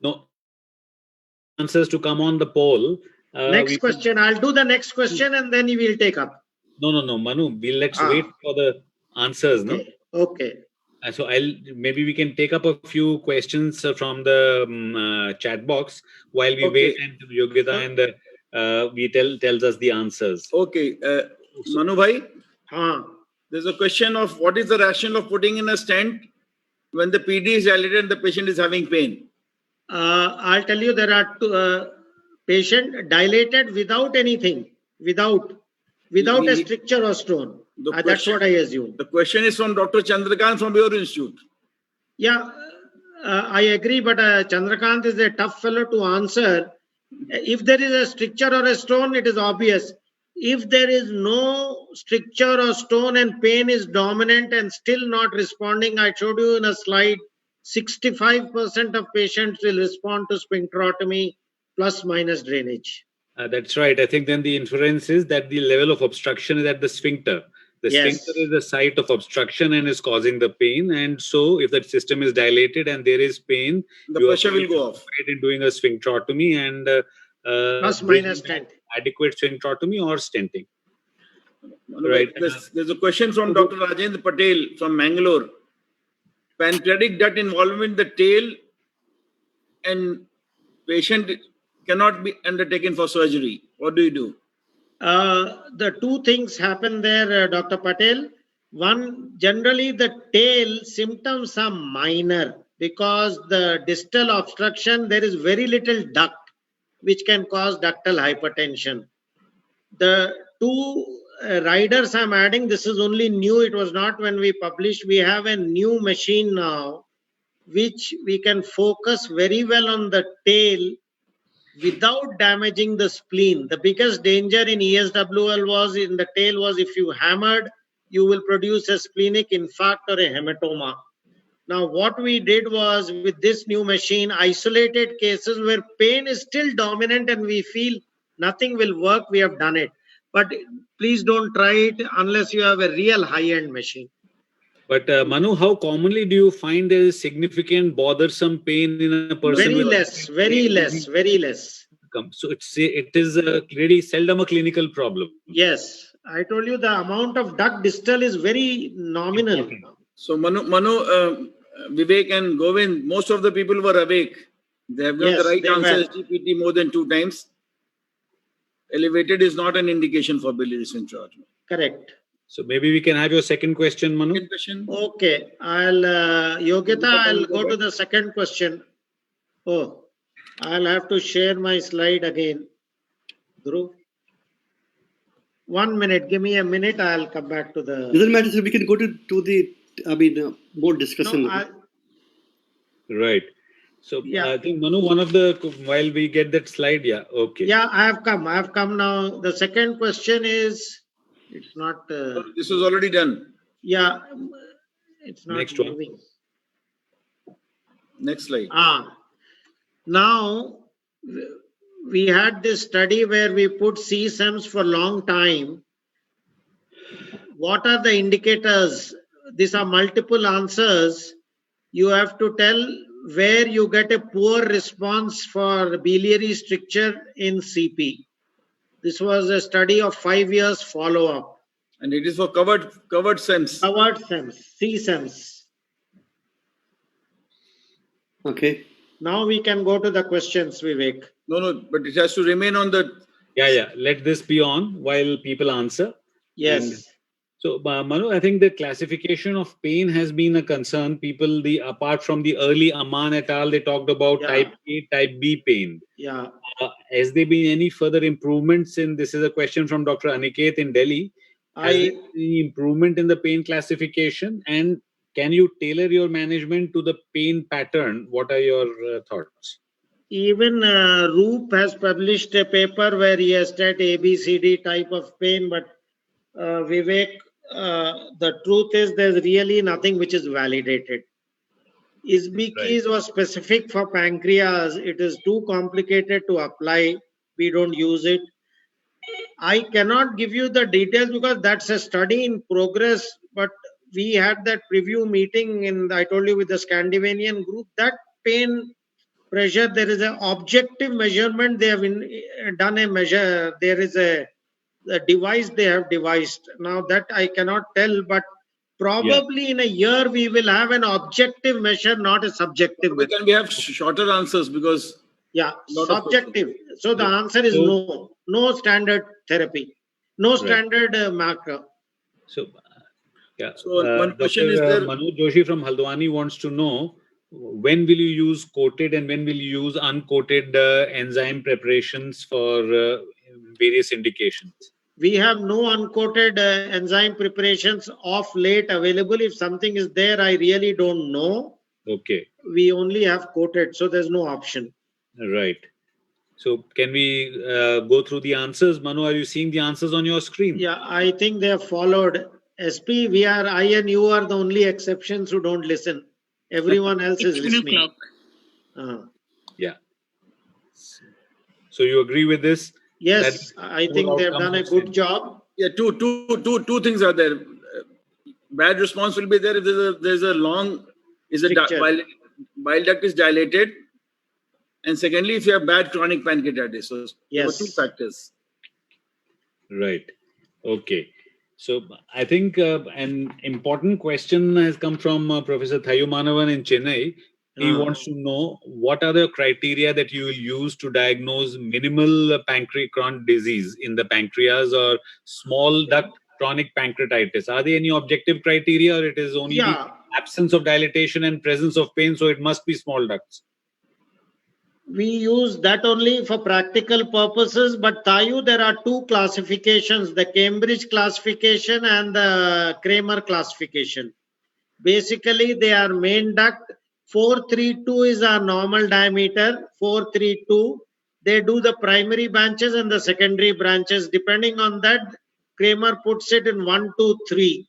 [SPEAKER 2] No answers to come on the poll.
[SPEAKER 3] Next question. I'll do the next question and then you will take up.
[SPEAKER 2] No, Manu. Let's wait for the answers,
[SPEAKER 3] okay. No? Okay.
[SPEAKER 2] So maybe we can take up a few questions from the chat box while we wait, and Yogita and we tells us the answers.
[SPEAKER 4] Okay, Manu bhai, there's a question of what is the rationale of putting in a stent when the PD is dilated and the patient is having pain?
[SPEAKER 3] I'll tell you, there are two patient dilated without anything, without a stricture or stone. That's what I assume.
[SPEAKER 4] The question is from Dr. Chandrakant from your institute.
[SPEAKER 3] Yeah, I agree, but Chandrakant is a tough fellow to answer. If there is a stricture or a stone, it is obvious. If there is no stricture or stone and pain is dominant and still not responding, I showed you in a slide, 65% of patients will respond to sphincterotomy plus minus drainage.
[SPEAKER 2] That's right. I think then the inference is that the level of obstruction is at the sphincter. The sphincter is the site of obstruction and is causing the pain. And so if that system is dilated and there is pain,
[SPEAKER 4] the pressure will go off.
[SPEAKER 2] In doing a sphincterotomy and
[SPEAKER 3] plus minus stent.
[SPEAKER 2] Adequate sphincterotomy or stenting.
[SPEAKER 4] Right. There's a question from Dr. Rajendra Patel from Mangalore. Pancreatic duct involvement in the tail and patient cannot be undertaken for surgery. What do you do?
[SPEAKER 3] The two things happen there, Dr. Patel. One, generally the tail symptoms are minor because the distal obstruction, there is very little duct which can cause ductal hypertension. The two riders I'm adding, this is only new, it was not when we published. We have a new machine now which we can focus very well on the tail without damaging the spleen. The biggest danger in ESWL was in the tail was if you hammered, you will produce a splenic infarct or a hematoma. Now, what we did was with this new machine, isolated cases where pain is still dominant and we feel nothing will work, we have done it. But please don't try it unless you have a real high-end machine.
[SPEAKER 2] But Manu, how commonly do you find there is significant bothersome pain in a person
[SPEAKER 3] Very
[SPEAKER 2] with
[SPEAKER 3] less, very less, very less.
[SPEAKER 2] So it is really seldom a clinical problem.
[SPEAKER 3] Yes, I told you the amount of duct distal is very nominal.
[SPEAKER 2] Important.
[SPEAKER 4] So Manu, Vivek and Govind, most of the people were awake. They have given
[SPEAKER 3] Yes,
[SPEAKER 4] the right
[SPEAKER 3] they
[SPEAKER 4] answer,
[SPEAKER 3] were.
[SPEAKER 4] GPT, more than 2 times. Elevated is not an indication for biliary centrotomy.
[SPEAKER 3] Correct.
[SPEAKER 2] So maybe we can have your second question, Manu.
[SPEAKER 4] Second question.
[SPEAKER 3] Okay, Yogita, I'll go to the second question. Oh, I'll have to share my slide again. Dhruv, 1 minute. Give me a minute. I'll come back to the.
[SPEAKER 1] Doesn't matter, sir. We can go to the, more discussion.
[SPEAKER 3] No,
[SPEAKER 2] Right. So
[SPEAKER 3] Yeah.
[SPEAKER 2] I think Manu, while we get that slide, yeah, okay.
[SPEAKER 3] yeah, I have come now. The second question is, it's not.
[SPEAKER 4] This was already done.
[SPEAKER 3] Yeah, it's not
[SPEAKER 2] Next one.
[SPEAKER 3] moving.
[SPEAKER 4] Next slide.
[SPEAKER 3] Now we had this study where we put CSEMs for long time. What are the indicators? These are multiple answers. You have to tell where you get a poor response for biliary stricture in CP. This was a study of 5 years follow-up.
[SPEAKER 4] And it is for covered SEMS.
[SPEAKER 3] Covered SEMS, CSEMs.
[SPEAKER 1] Okay.
[SPEAKER 3] Now we can go to the questions, Vivek.
[SPEAKER 4] No, but it has to remain on the.
[SPEAKER 2] Yeah. Let this be on while people answer.
[SPEAKER 3] Yes.
[SPEAKER 2] So, Manu, I think the classification of pain has been a concern. People, apart from the early Aman et al., they talked about type A, type B pain.
[SPEAKER 3] Yeah.
[SPEAKER 2] Has there been any further improvements in? This is a question from Dr. Aniket in Delhi. Has there been any improvement in the pain classification? And can you tailor your management to the pain pattern? What are your thoughts?
[SPEAKER 3] Even Roop has published a paper where he has said ABCD type of pain, but Vivek, the truth is there's really nothing which is validated. ISBKs was specific for pancreas. It is too complicated to apply. We don't use it. I cannot give you the details because that's a study in progress, but we had that preview meeting I told you with the Scandinavian group, that pain pressure, there is an objective measurement. They have done a measure. There is a device they have devised. Now that I cannot tell, but probably in a year we will have an objective measure, not a subjective measure.
[SPEAKER 4] Can we have shorter answers because
[SPEAKER 3] subjective. So the answer is no. No standard therapy. No standard marker.
[SPEAKER 2] So
[SPEAKER 4] one question
[SPEAKER 2] Dr.
[SPEAKER 4] is there.
[SPEAKER 2] Manu Joshi from Haldwani wants to know, when will you use coated and when will you use uncoated enzyme preparations for various indications?
[SPEAKER 3] We have no uncoated enzyme preparations of late available. If something is there, I really don't know.
[SPEAKER 2] Okay.
[SPEAKER 3] We only have coated, so there's no option.
[SPEAKER 2] Right. So can we go through the answers? Manu, are you seeing the answers on your screen?
[SPEAKER 3] Yeah, I think they have followed. SP, I and you are the only exceptions who don't listen. Everyone else is listening.
[SPEAKER 2] Yeah. So you agree with this?
[SPEAKER 3] Yes, I think they've done a good job.
[SPEAKER 4] Yeah, two things are there. Bad response will be there if there's a long bile duct is dilated, and secondly, if you have bad chronic pancreatitis. So there were 2 factors.
[SPEAKER 2] Right. Okay. So I think an important question has come from Professor Thayumanavan in Chennai. He wants to know what are the criteria that you will use to diagnose minimal pancreatic disease in the pancreas or small duct chronic pancreatitis. Are there any objective criteria, or it is only the absence of dilatation and presence of pain, so it must be small ducts?
[SPEAKER 3] We use that only for practical purposes, but Thayu, there are 2 classifications, the Cambridge classification and the Kramer classification. Basically, they are main duct. 432 is our normal diameter, 432. They do the primary branches and the secondary branches. Depending on that, Kramer puts it in 1, 2, 3.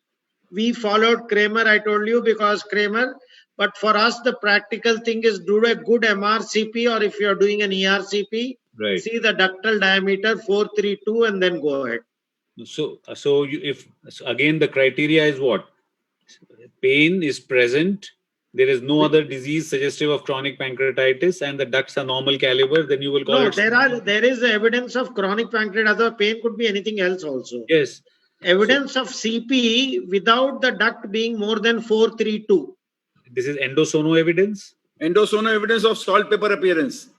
[SPEAKER 3] We followed Kramer, I told you, because Kramer But for us, the practical thing is do a good MRCP, or if you're doing an ERCP,
[SPEAKER 2] Right.
[SPEAKER 3] see the ductal diameter 432 and then go ahead.
[SPEAKER 2] So again, the criteria is what? Pain is present. There is no other disease suggestive of chronic pancreatitis, and the ducts are normal caliber. Then you will call
[SPEAKER 3] No,
[SPEAKER 2] it.
[SPEAKER 3] there is evidence of chronic pancreatitis. Pain could be anything else also.
[SPEAKER 2] Yes.
[SPEAKER 3] Evidence of CP without the duct being more than 432.
[SPEAKER 2] This is endosono evidence.
[SPEAKER 4] Endosono evidence of salt pepper appearance.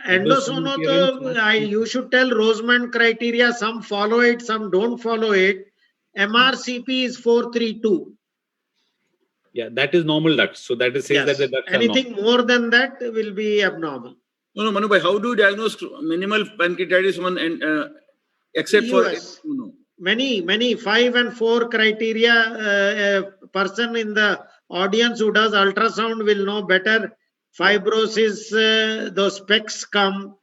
[SPEAKER 3] Endosono, you should tell Roseman criteria. Some follow it, some don't follow it. MRCP is 432.
[SPEAKER 2] Yeah, that is normal ducts. So that is says that the ducts
[SPEAKER 3] anything
[SPEAKER 2] are normal.
[SPEAKER 3] more than that will be abnormal.
[SPEAKER 4] No, Manu bhai, how do you diagnose minimal pancreatitis one except
[SPEAKER 3] US.
[SPEAKER 4] for no.
[SPEAKER 3] Many 5 and 4 criteria. A person in the audience who does ultrasound will know better. Fibrosis, those specks come.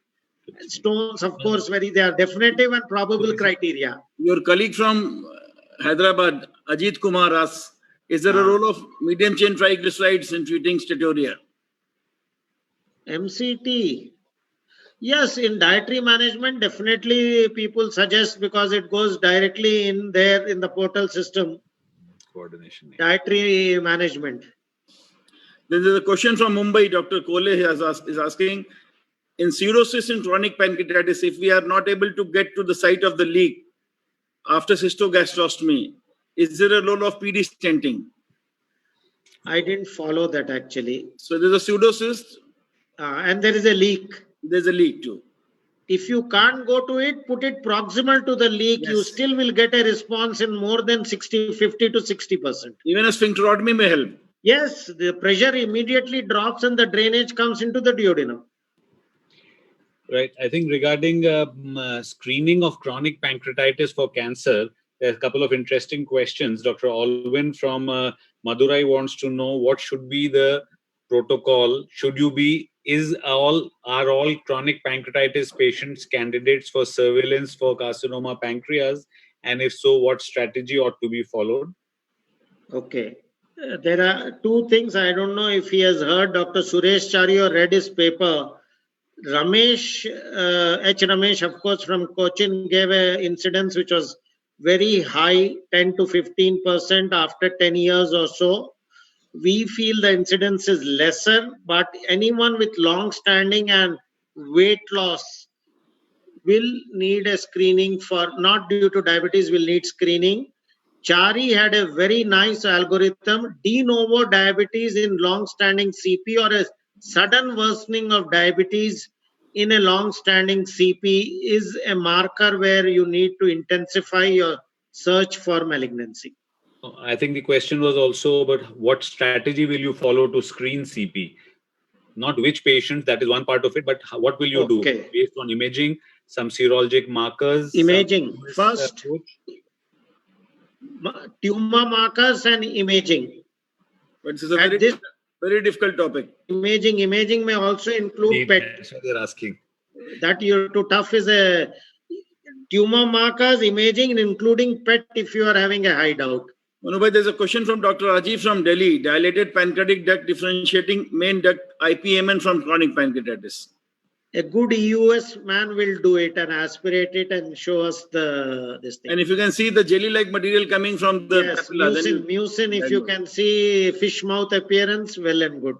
[SPEAKER 3] Stones, of course, they are definitive and probable criteria.
[SPEAKER 4] Your colleague from Hyderabad, Ajit Kumar, asks, is there a role of medium chain triglycerides in treating steatorrhea?
[SPEAKER 3] MCT. Yes, in dietary management, definitely people suggest, because it goes directly in there in the portal system.
[SPEAKER 2] Coordination.
[SPEAKER 3] Dietary management.
[SPEAKER 4] Then there's a question from Mumbai. Dr. Kole is asking, in cirrhosis in chronic pancreatitis, if we are not able to get to the site of the leak after cystogastrostomy, is there a role of PD stenting?
[SPEAKER 3] I didn't follow that actually.
[SPEAKER 4] So there's a pseudocyst.
[SPEAKER 3] And there is a leak.
[SPEAKER 4] There's a leak too.
[SPEAKER 3] If you can't go to it, put it proximal to the leak. Yes. You still will get a response in more than 50 to 60%.
[SPEAKER 4] Even a sphincterotomy may help.
[SPEAKER 3] Yes, the pressure immediately drops and the drainage comes into the duodenum.
[SPEAKER 2] Right. I think regarding screening of chronic pancreatitis for cancer, there are a couple of interesting questions. Dr. Alwyn from Madurai wants to know what should be the protocol. Are all chronic pancreatitis patients candidates for surveillance for carcinoma pancreas? And if so, what strategy ought to be followed?
[SPEAKER 3] Okay. There are two things. I don't know if he has heard Dr. Suresh Chari or read his paper. Ramesh, Ramesh, of course, from Cochin gave an incidence which was very high, 10 to 15% after 10 years or so. We feel the incidence is lesser, but anyone with long standing and weight loss will need a screening for, not due to diabetes, will need screening. Chari had a very nice algorithm. De novo diabetes in long standing CP or a sudden worsening of diabetes in a long standing CP is a marker where you need to intensify your search for malignancy.
[SPEAKER 2] I think the question was also about what strategy will you follow to screen CP? Not which patients, that is one part of it, but what will you do based on imaging, some serologic markers?
[SPEAKER 3] Imaging. First, tumor markers and imaging.
[SPEAKER 4] But this is a very difficult topic.
[SPEAKER 3] Imaging may also include PET.
[SPEAKER 2] That's what they're asking.
[SPEAKER 3] That you're too tough is a tumor markers, imaging, including PET if you are having a high doubt.
[SPEAKER 4] Manubhai, there's a question from Dr. Rajiv from Delhi. Dilated pancreatic duct differentiating main duct IPMN from chronic pancreatitis.
[SPEAKER 3] A good EUS man will do it and aspirate it and show us this thing.
[SPEAKER 4] And if you can see the jelly-like material coming from the papilla,
[SPEAKER 3] mucin, if you can see fish mouth appearance, well and good.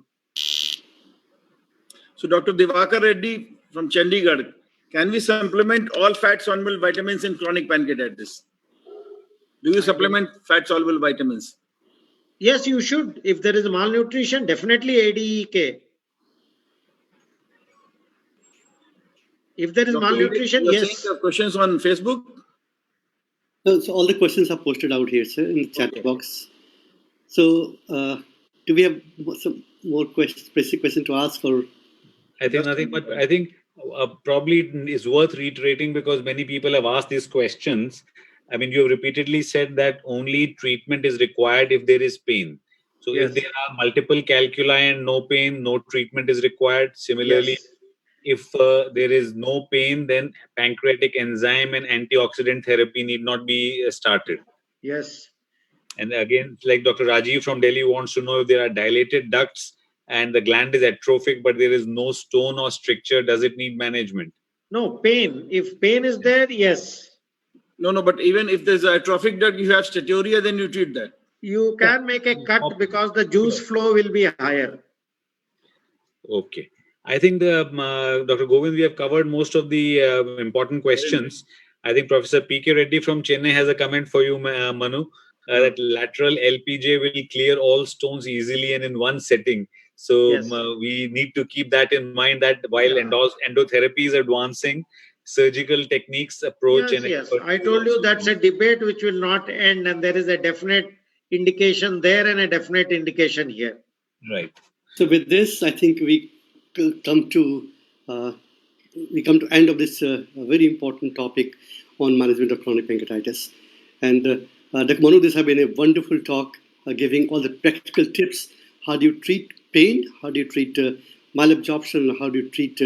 [SPEAKER 4] So Dr. Divakar Reddy from Chandigarh, can we supplement all fat-soluble vitamins in chronic pancreatitis? Do you supplement fat-soluble vitamins?
[SPEAKER 3] Yes, you should. If there is malnutrition, definitely ADEK. If there is malnutrition, yes.
[SPEAKER 4] Questions on Facebook?
[SPEAKER 1] So all the questions are posted out here, sir, in the chat box. So do we have some more basic question to ask? Or
[SPEAKER 2] I think nothing, but I think probably is worth reiterating because many people have asked these questions. I mean, you have repeatedly said that only treatment is required if there is pain. So if there are multiple calculi and no pain, no treatment is required. Similarly, if there is no pain, then pancreatic enzyme and antioxidant therapy need not be started.
[SPEAKER 3] Yes.
[SPEAKER 2] And again, like Dr. Rajiv from Delhi wants to know if there are dilated ducts and the gland is atrophic, but there is no stone or stricture. Does it need management?
[SPEAKER 3] No, pain. If pain is there, yes.
[SPEAKER 4] No, but even if there's a atrophic duct, you have steatorrhea, then you treat that.
[SPEAKER 3] You
[SPEAKER 2] Yeah.
[SPEAKER 3] can make a cut because the juice flow will be higher.
[SPEAKER 2] Okay. I think Dr. Govind, we have covered most of the important questions. I think Professor P.K. Reddy from Chennai has a comment for you, Manu, that lateral LPJ will clear all stones easily and in one setting. So
[SPEAKER 3] Yes.
[SPEAKER 2] we need to keep that in mind, that while
[SPEAKER 3] Yeah.
[SPEAKER 2] endotherapy is advancing, surgical techniques, approach,
[SPEAKER 3] Yes,
[SPEAKER 2] and
[SPEAKER 3] yes.
[SPEAKER 2] expertise
[SPEAKER 3] I
[SPEAKER 2] is
[SPEAKER 3] told you
[SPEAKER 2] also
[SPEAKER 3] that's a
[SPEAKER 2] advancing.
[SPEAKER 3] debate which will not end, and there is a definite indication there and a definite indication here.
[SPEAKER 2] Right.
[SPEAKER 1] So with this, I think we come to end of this very important topic on management of chronic pancreatitis. And Dr. Manu, this has been a wonderful talk, giving all the practical tips. How do you treat pain? How do you treat malabsorption? How do you treat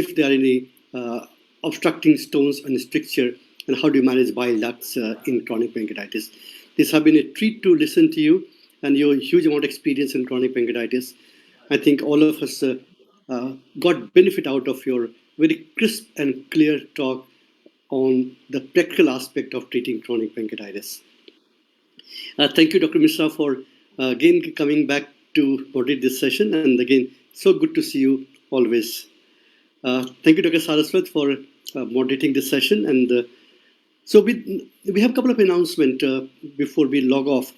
[SPEAKER 1] if there are any obstructing stones and stricture? And how do you manage bile ducts in chronic pancreatitis? This has been a treat to listen to you and your huge amount of experience in chronic pancreatitis. I think all of us got benefit out of your very crisp and clear talk on the practical aspect of treating chronic pancreatitis. Thank you, Dr. Mishra, for again coming back to moderate this session. And again, so good to see you always. Thank you, Dr. Saraswat, for moderating this session. And so we have a couple of announcements before we log off.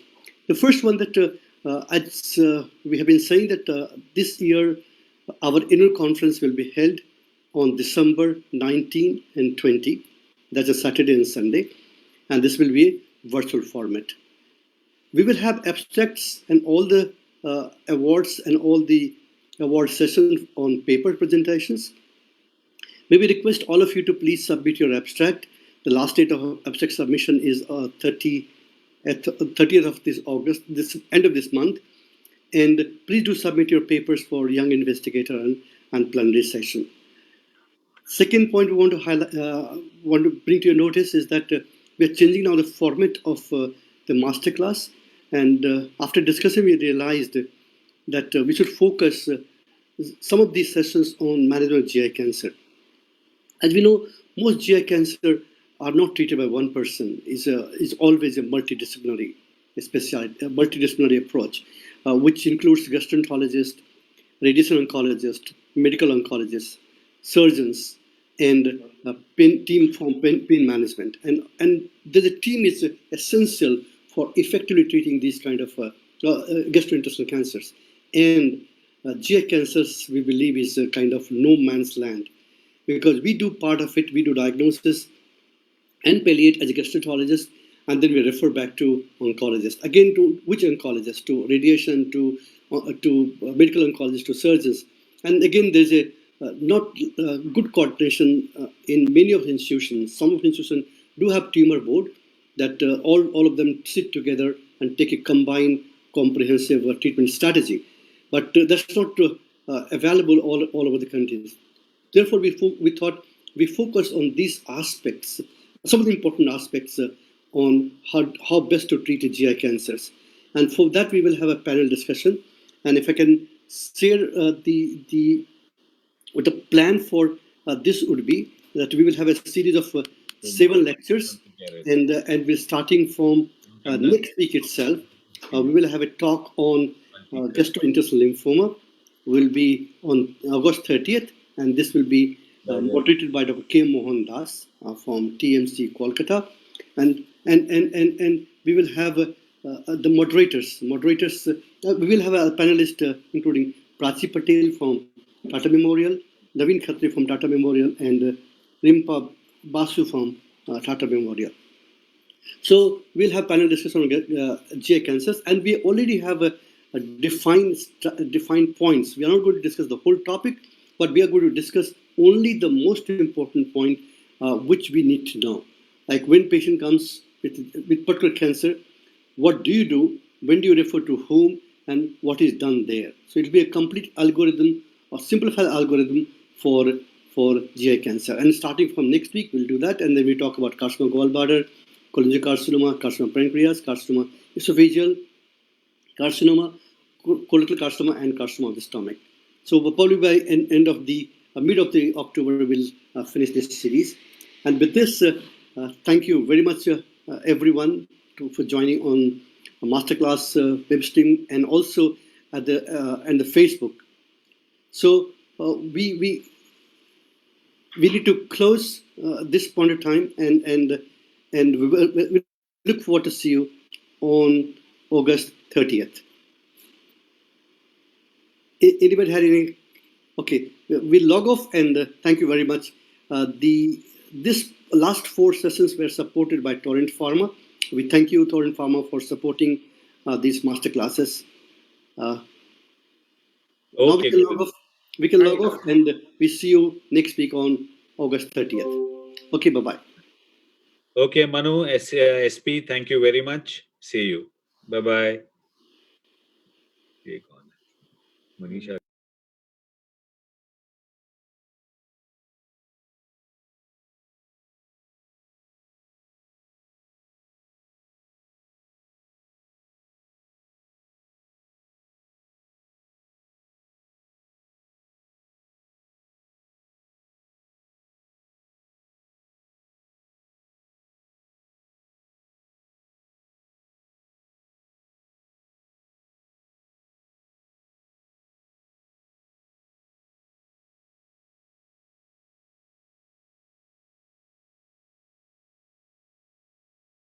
[SPEAKER 1] The first one that we have been saying that this year our annual conference will be held on December 19 and 20. That's a Saturday and Sunday. And this will be a virtual format. We will have abstracts and all the awards and all the award sessions on paper presentations. May we request all of you to please submit your abstract. The last date of abstract submission is 30th of this August, this end of this month. And please do submit your papers for Young Investigator and plenary session. Second point we want to highlight, want to bring to your notice is that we are changing now the format of the masterclass. And after discussing, we realized that we should focus some of these sessions on management of GI cancer. As we know, most GI cancer are not treated by one person. Is always a multidisciplinary approach, which includes gastroenterologist, radiation oncologist, medical oncologist, surgeons, and team from pain management. And the team is essential for effectively treating these kind of gastrointestinal cancers. And GI cancers, we believe, is a kind of no man's land, because we do part of it, we do diagnosis and palliate as a gastroenterologist, and then we refer back to oncologist. Again, to which oncologist? To radiation, to medical oncologists, to surgeons. And again, there's a not good coordination in many of the institutions. Some of the institutions do have tumor board that all of them sit together and take a combined comprehensive treatment strategy. But that's not available all over the countries. Therefore, we thought we focus on these aspects, some of the important aspects on how best to treat GI cancers. And for that, we will have a panel discussion. And if I can share what the plan for this would be, that we will have a series of 7 lectures, and we're starting from next week itself. We will have a talk on gastrointestinal lymphoma. Will be on August 30th, and this will be moderated by Dr. K. Mohan Das from TMC Kolkata, and we will have the moderators. We will have a panelist including Prachi Patel from Tata Memorial, Naveen Khatri from Tata Memorial, and Rimpa Basu from Tata Memorial. So we'll have panel discussion on GI cancers, and we already have a defined points. We are not going to discuss the whole topic, but we are going to discuss only the most important point which we need to know. Like when patient comes with particular cancer, what do you do? When do you refer to whom? And what is done there? So it will be a complete algorithm or simplified algorithm for GI cancer. And starting from next week, we'll do that. And then we talk about carcinoma gallbladder, cholangiocarcinoma, carcinoma pancreas, carcinoma esophageal carcinoma, colorectal carcinoma, and carcinoma of the stomach. So probably by end of the mid of the October, we'll finish this series. And with this, thank you very much, everyone, for joining on a masterclass web stream and also at the Facebook. So we need to close this point of time, and we look forward to see you on August 30th. Anybody had any? Okay, we'll log off, and thank you very much. This last 4 sessions were supported by Torrent Pharma. We thank you, Torrent Pharma, for supporting these master classes. Now
[SPEAKER 2] Okay,
[SPEAKER 1] we can log off, and we see you next week on August 30th. Okay, bye-bye.
[SPEAKER 2] Okay, Manu, SP, thank you very much. See you. Bye-bye. Manisha.